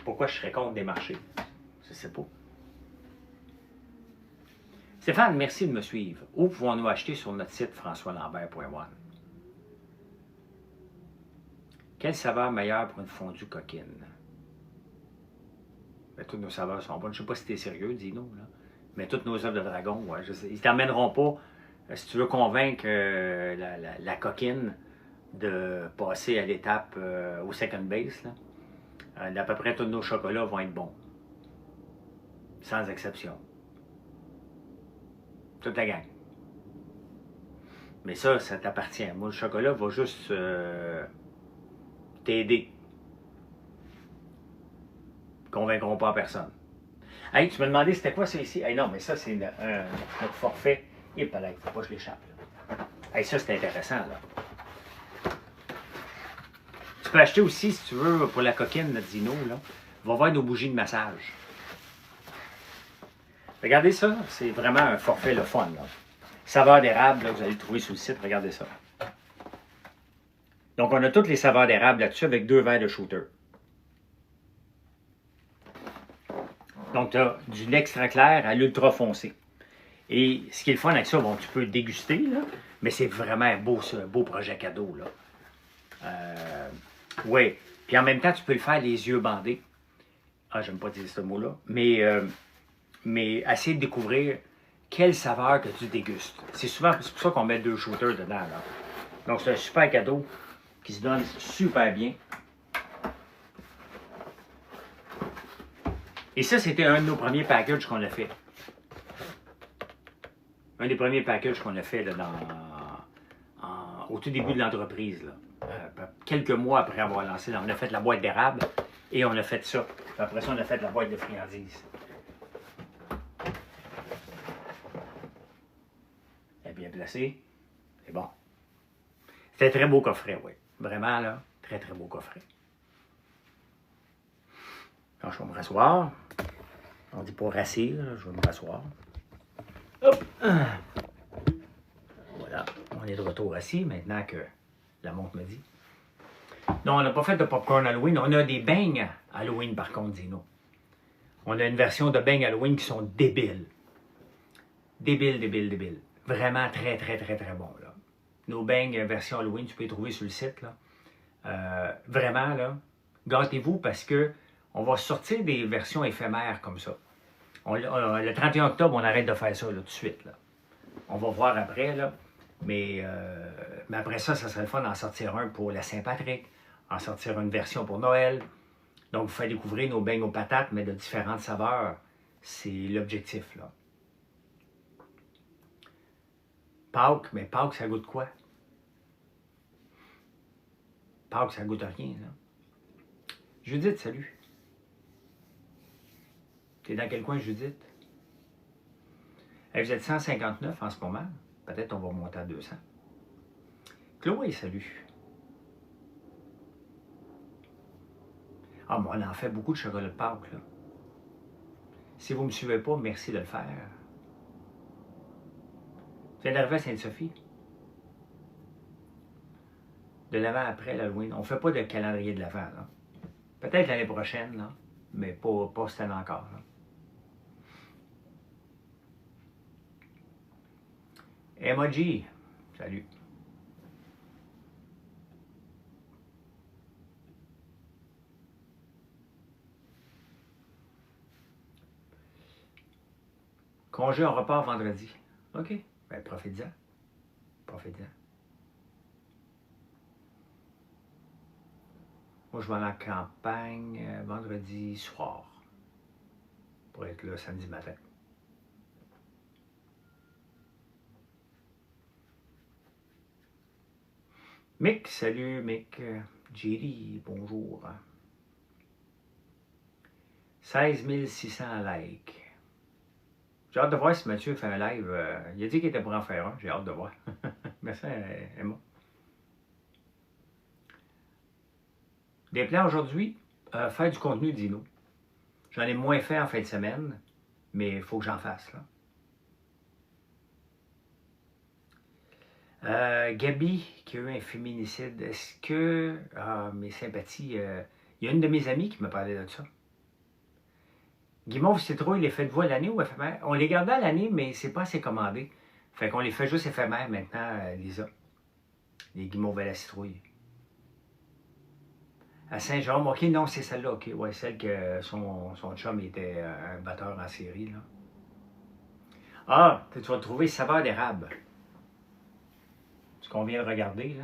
Pourquoi je serais contre des marchés? Je sais pas. Stéphane, merci de me suivre. Où pouvons-nous acheter sur notre site françoislambert.one? Quelle saveur meilleure pour une fondue coquine? Ben, toutes nos saveurs sont bonnes. Je ne sais pas si tu es sérieux, dis-nous. Mais toutes nos œufs de dragon, ouais, je sais. Ils ne t'emmèneront pas, si tu veux convaincre la coquine de passer à l'étape au second base. D'à peu près tous nos chocolats vont être bons. Sans exception. Toute la gang. Mais ça t'appartient. Moi, le chocolat va juste t'aider. Convaincront pas personne. Hey, tu me demandais c'était quoi ça ici? Hey, non, mais ça, c'est notre forfait. Et il ne faut pas que je l'échappe. Hey, ça, c'est intéressant, là. Tu peux acheter aussi, si tu veux, pour la coquine, notre dino, là. Va voir nos bougies de massage. Regardez ça, c'est vraiment un forfait le fun, là. Saveur d'érable, là, vous allez le trouver sur le site, regardez ça. Donc, on a toutes les saveurs d'érable là-dessus avec 2 verres de shooter. Donc, tu as du lait extra clair à l'ultra foncé. Et ce qui est le fun avec ça, bon, tu peux déguster, là, mais c'est vraiment un beau projet cadeau, là. Oui. Puis en même temps, tu peux le faire les yeux bandés. Ah, j'aime pas dire ce mot-là. Mais essayer de découvrir quelle saveur que tu dégustes. C'est pour ça qu'on met 2 shooters dedans, là. Donc, c'est un super cadeau qui se donne super bien. Et ça, c'était un de nos premiers packages qu'on a fait. Un des premiers packages qu'on a fait là, au tout début de l'entreprise. Quelques mois après avoir lancé, on a fait la boîte d'érable et on a fait ça. Puis après ça, on a fait la boîte de friandises. Elle est bien placée. C'est bon. C'est un très beau coffret, oui. Vraiment, là, très, très beau coffret. Alors, je vais me rasseoir. On dit pas rassir, là, je vais me rasseoir. Hop! Voilà, on est de retour assis maintenant que la montre me dit. Non, on n'a pas fait de popcorn Halloween. On a des beignes Halloween, par contre, Dino. On a une version de beignes Halloween qui sont débiles. Débiles. Vraiment très, très, très, très bons, là. Nos beignes version Halloween, tu peux les trouver sur le site, là. Vraiment, là, gâtez-vous parce que on va sortir des versions éphémères comme ça. Le 31 octobre, on arrête de faire ça, là, tout de suite, là. On va voir après, là. Mais après ça, ça serait le fun d'en sortir un pour la Saint-Patrick, en sortir une version pour Noël. Donc, vous faites découvrir nos beignes aux patates, mais de différentes saveurs. C'est l'objectif, là. Pâques, mais Pâques, ça goûte quoi? Pâques, ça goûte rien, là. Judith, salut. T'es dans quel coin, Judith? Hey, vous êtes 159 en ce moment. Peut-être on va remonter à 200. Chloé, salut. Ah, mais on en fait beaucoup de chocolat de Pâques, là. Si vous ne me suivez pas, merci de le faire. Vous êtes arrivé à Sainte-Sophie? De l'avant après l'Halloween. On ne fait pas de calendrier de l'avant, là. Peut-être l'année prochaine, là, mais pas cette année encore, là. Emoji, salut. Congé, on repart vendredi. OK. Ben, profitez-en. Profitez-en. Moi, je vais aller en campagne vendredi soir. Pour être là samedi matin. Mick, salut Mick. Jerry, bonjour. 16 600 likes. J'ai hâte de voir si Mathieu fait un live. Il a dit qu'il était pour en faire un. J'ai hâte de voir. Merci, Emma. Des plans aujourd'hui, faire du contenu dino. J'en ai moins fait en fin de semaine, mais il faut que j'en fasse, là. Gabi, qui a eu un féminicide, est-ce que... Ah, mes sympathies... il y a une de mes amies qui me parlait de ça. Guimauve citrouille, les faites-vous à l'année ou éphémère? On les gardait à l'année, mais c'est pas assez commandé. Fait qu'on les fait juste éphémères maintenant, Lisa. Les guimauves à la citrouille. À Saint-Jérôme, ok, non, c'est celle-là, ok. Ouais, celle que son chum était un batteur en série, là. Ah, tu vas trouver saveur d'érable. Ce qu'on vient de regarder, là.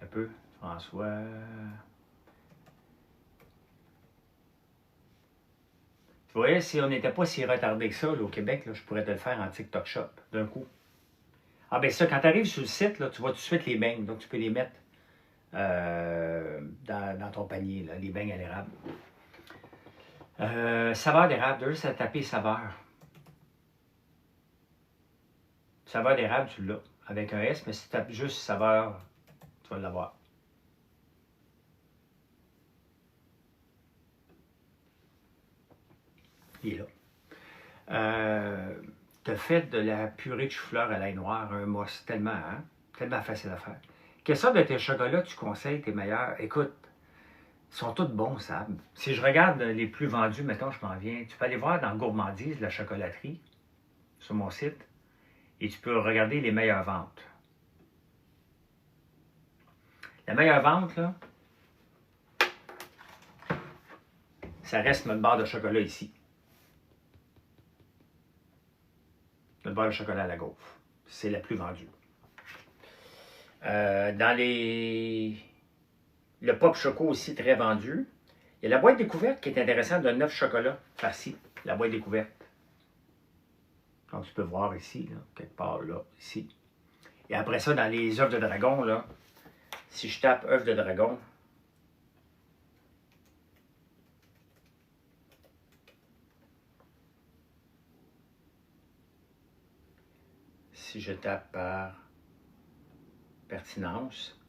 Un peu, François. Tu voyais, si on n'était pas si retardé que ça, là, au Québec, là, je pourrais te le faire en TikTok Shop, d'un coup. Ah, ben ça, quand tu arrives sur le site, là, tu vois tout de suite les beignes. Donc, tu peux les mettre dans ton panier, là, les beignes à l'érable. Saveur d'érable, juste à taper saveur. Saveur d'érable, tu l'as. Avec un S, mais si tu tapes juste saveur, tu vas l'avoir. Il est là. Tu as fait de la purée de chou-fleur à l'ail noir, un mousse, tellement, hein? Tellement facile à faire. Quelle sorte de tes chocolats tu conseilles, tes meilleurs? Écoute, ils sont tous bons, Sab. Si je regarde les plus vendus, mettons, je m'en viens, tu peux aller voir dans Gourmandise, la chocolaterie, sur mon site, et tu peux regarder les meilleures ventes. La meilleure vente, là, ça reste notre barre de chocolat ici. Notre barre de chocolat à la gaufre. C'est la plus vendue. Dans le pop choco aussi très vendu. Il y a la boîte découverte qui est intéressante de 9 chocolats farcis. La boîte découverte. Donc tu peux voir ici, là, quelque part là, ici. Et après ça, dans les œufs de dragon, là, si je tape œufs de dragon, si je tape par pertinence,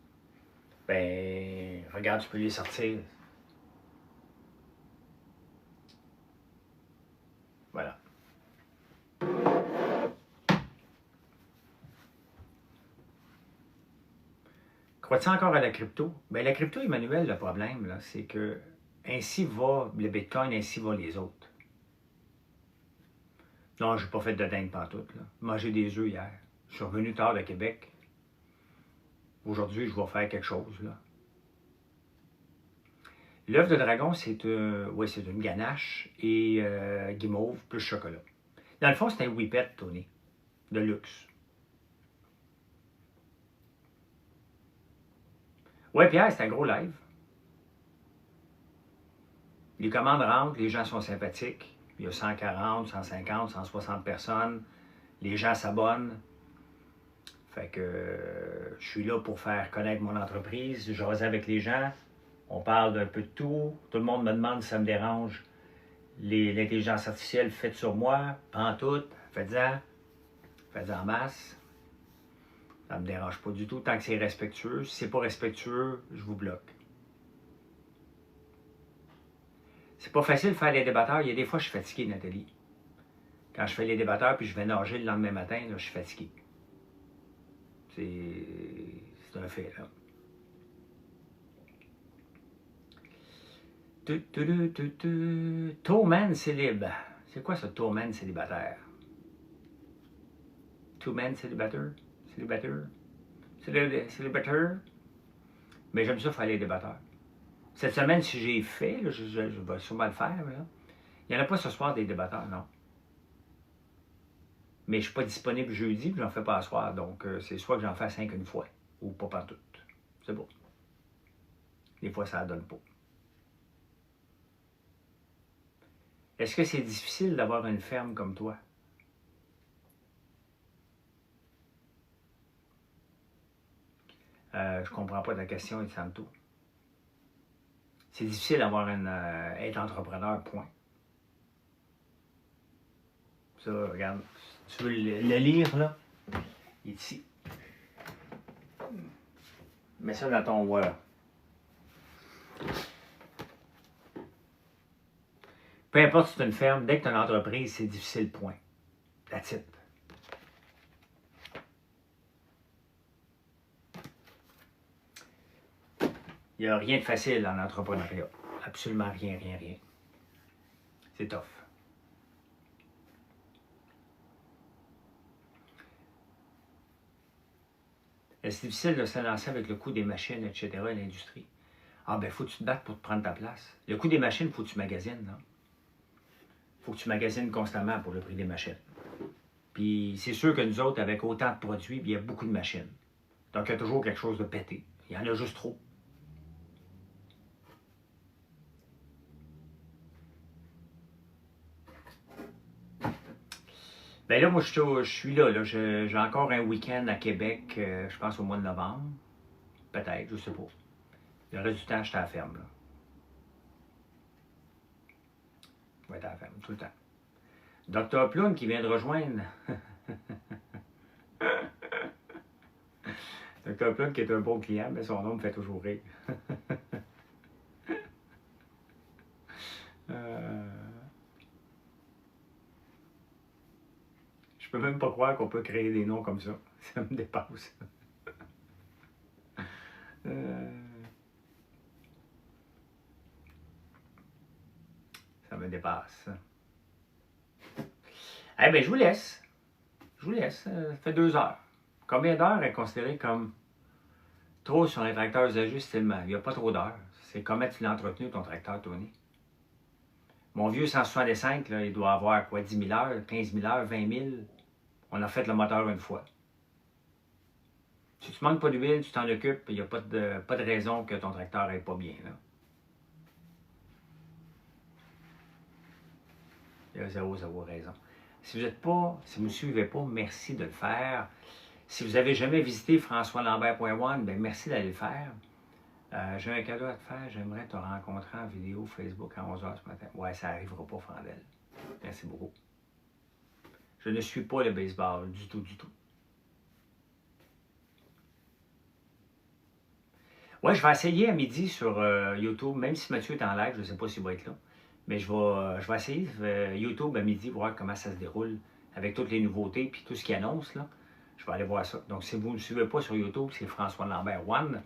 ben, regarde, tu peux les sortir. Voilà. Crois-tu encore à la crypto? Bien, la crypto, Emmanuel, le problème, là, c'est que ainsi va le Bitcoin, ainsi va les autres. Non, je n'ai pas fait de dingue pantoute, là. Manger des œufs hier. Je suis revenu tard de Québec. Aujourd'hui, je vais faire quelque chose, là. L'œuf de dragon, c'est une ganache et guimauve plus chocolat. Dans le fond, c'est un whippet, Tony, de luxe. Ouais, Pierre, c'est un gros live. Les commandes rentrent, les gens sont sympathiques. Il y a 140, 150, 160 personnes. Les gens s'abonnent. Fait que je suis là pour faire connaître mon entreprise. Je rase avec les gens. On parle d'un peu de tout. Tout le monde me demande si ça me dérange. L'intelligence artificielle faite sur moi. Prends tout. Faites-en. Faites-en en masse. Ça ne me dérange pas du tout tant que c'est respectueux. Si c'est pas respectueux, je vous bloque. C'est pas facile de faire les débatteurs. Il y a des fois, je suis fatigué, Nathalie. Quand je fais les débatteurs puis je vais nager le lendemain matin, là, je suis fatigué. C'est un fait, là. Two-man célib. C'est quoi ce two-man célibataire? Two-man célibataire? Célibataire? Mais j'aime ça faire les débatteurs. Cette semaine, si j'ai fait, là, je vais sûrement le faire, là. Il n'y en a pas ce soir des débatteurs, non. Mais je ne suis pas disponible jeudi, puis j'en fais pas à soir. Donc, c'est soit que j'en fais 5 une fois, ou pas partout. C'est bon. Des fois, ça ne donne pas. Est-ce que c'est difficile d'avoir une ferme comme toi? Je comprends pas ta question, El Santo. C'est difficile d'avoir être entrepreneur, point. Ça, regarde, tu veux le lire, là? Ici. Mets ça dans ton Word. Peu importe si tu as une ferme, dès que tu as une entreprise, c'est difficile, point. That's it. Il n'y a rien de facile en entrepreneuriat. Absolument rien, rien, rien. C'est tough. C'est difficile de se lancer avec le coût des machines, etc., et l'industrie. Ah ben, faut que tu te battes pour te prendre ta place. Le coût des machines, il faut que tu magasines, là. Il faut que tu magasines constamment pour le prix des machines. Puis c'est sûr que nous autres, avec autant de produits, il y a beaucoup de machines. Donc il y a toujours quelque chose de pété. Il y en a juste trop. Ben là, moi, je suis là. J'ai encore un week-end à Québec, je pense au mois de novembre. Peut-être, je sais pas. Le reste du temps, j'étais à la ferme, là. Je vais être à la ferme, tout le temps. Dr. Plum qui vient de rejoindre. Dr. Plum qui est un bon client, mais son nom me fait toujours rire. Je peux même pas croire qu'on peut créer des noms comme ça. Ça me dépasse. Ça me dépasse. Eh bien, je vous laisse. Je vous laisse. Ça fait 2 heures. Combien d'heures est considéré comme trop sur un tracteur usagé stilement? Il n'y a pas trop d'heures. C'est comment tu l'as entretenu, ton tracteur, Tony. Mon vieux 165, là, il doit avoir quoi, 10 000 heures, 15 000 heures, 20 000. On a fait le moteur une fois. Si tu manques pas d'huile, tu t'en occupes, il n'y a pas de raison que ton tracteur n'aille pas bien, là. Il y a zéro raison. Si vous ne me suivez pas, merci de le faire. Si vous n'avez jamais visité françoislambert.one, ben merci d'aller le faire. J'ai un cadeau à te faire. J'aimerais te rencontrer en vidéo Facebook à 11h ce matin. Ouais, ça n'arrivera pas, Frandel. Merci beaucoup. Je ne suis pas le baseball du tout, du tout. Ouais, je vais essayer à midi sur YouTube, même si Mathieu est en live, je ne sais pas s'il va être là. Mais je vais essayer YouTube à midi, voir comment ça se déroule avec toutes les nouveautés puis tout ce qui annonce, là. Je vais aller voir ça. Donc, si vous ne me suivez pas sur YouTube, c'est François Lambert One.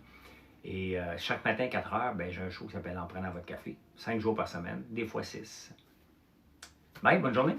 Et chaque matin, 4 heures, ben, j'ai un show qui s'appelle En prenant votre café. 5 jours par semaine, des fois 6. Bye, bonne journée.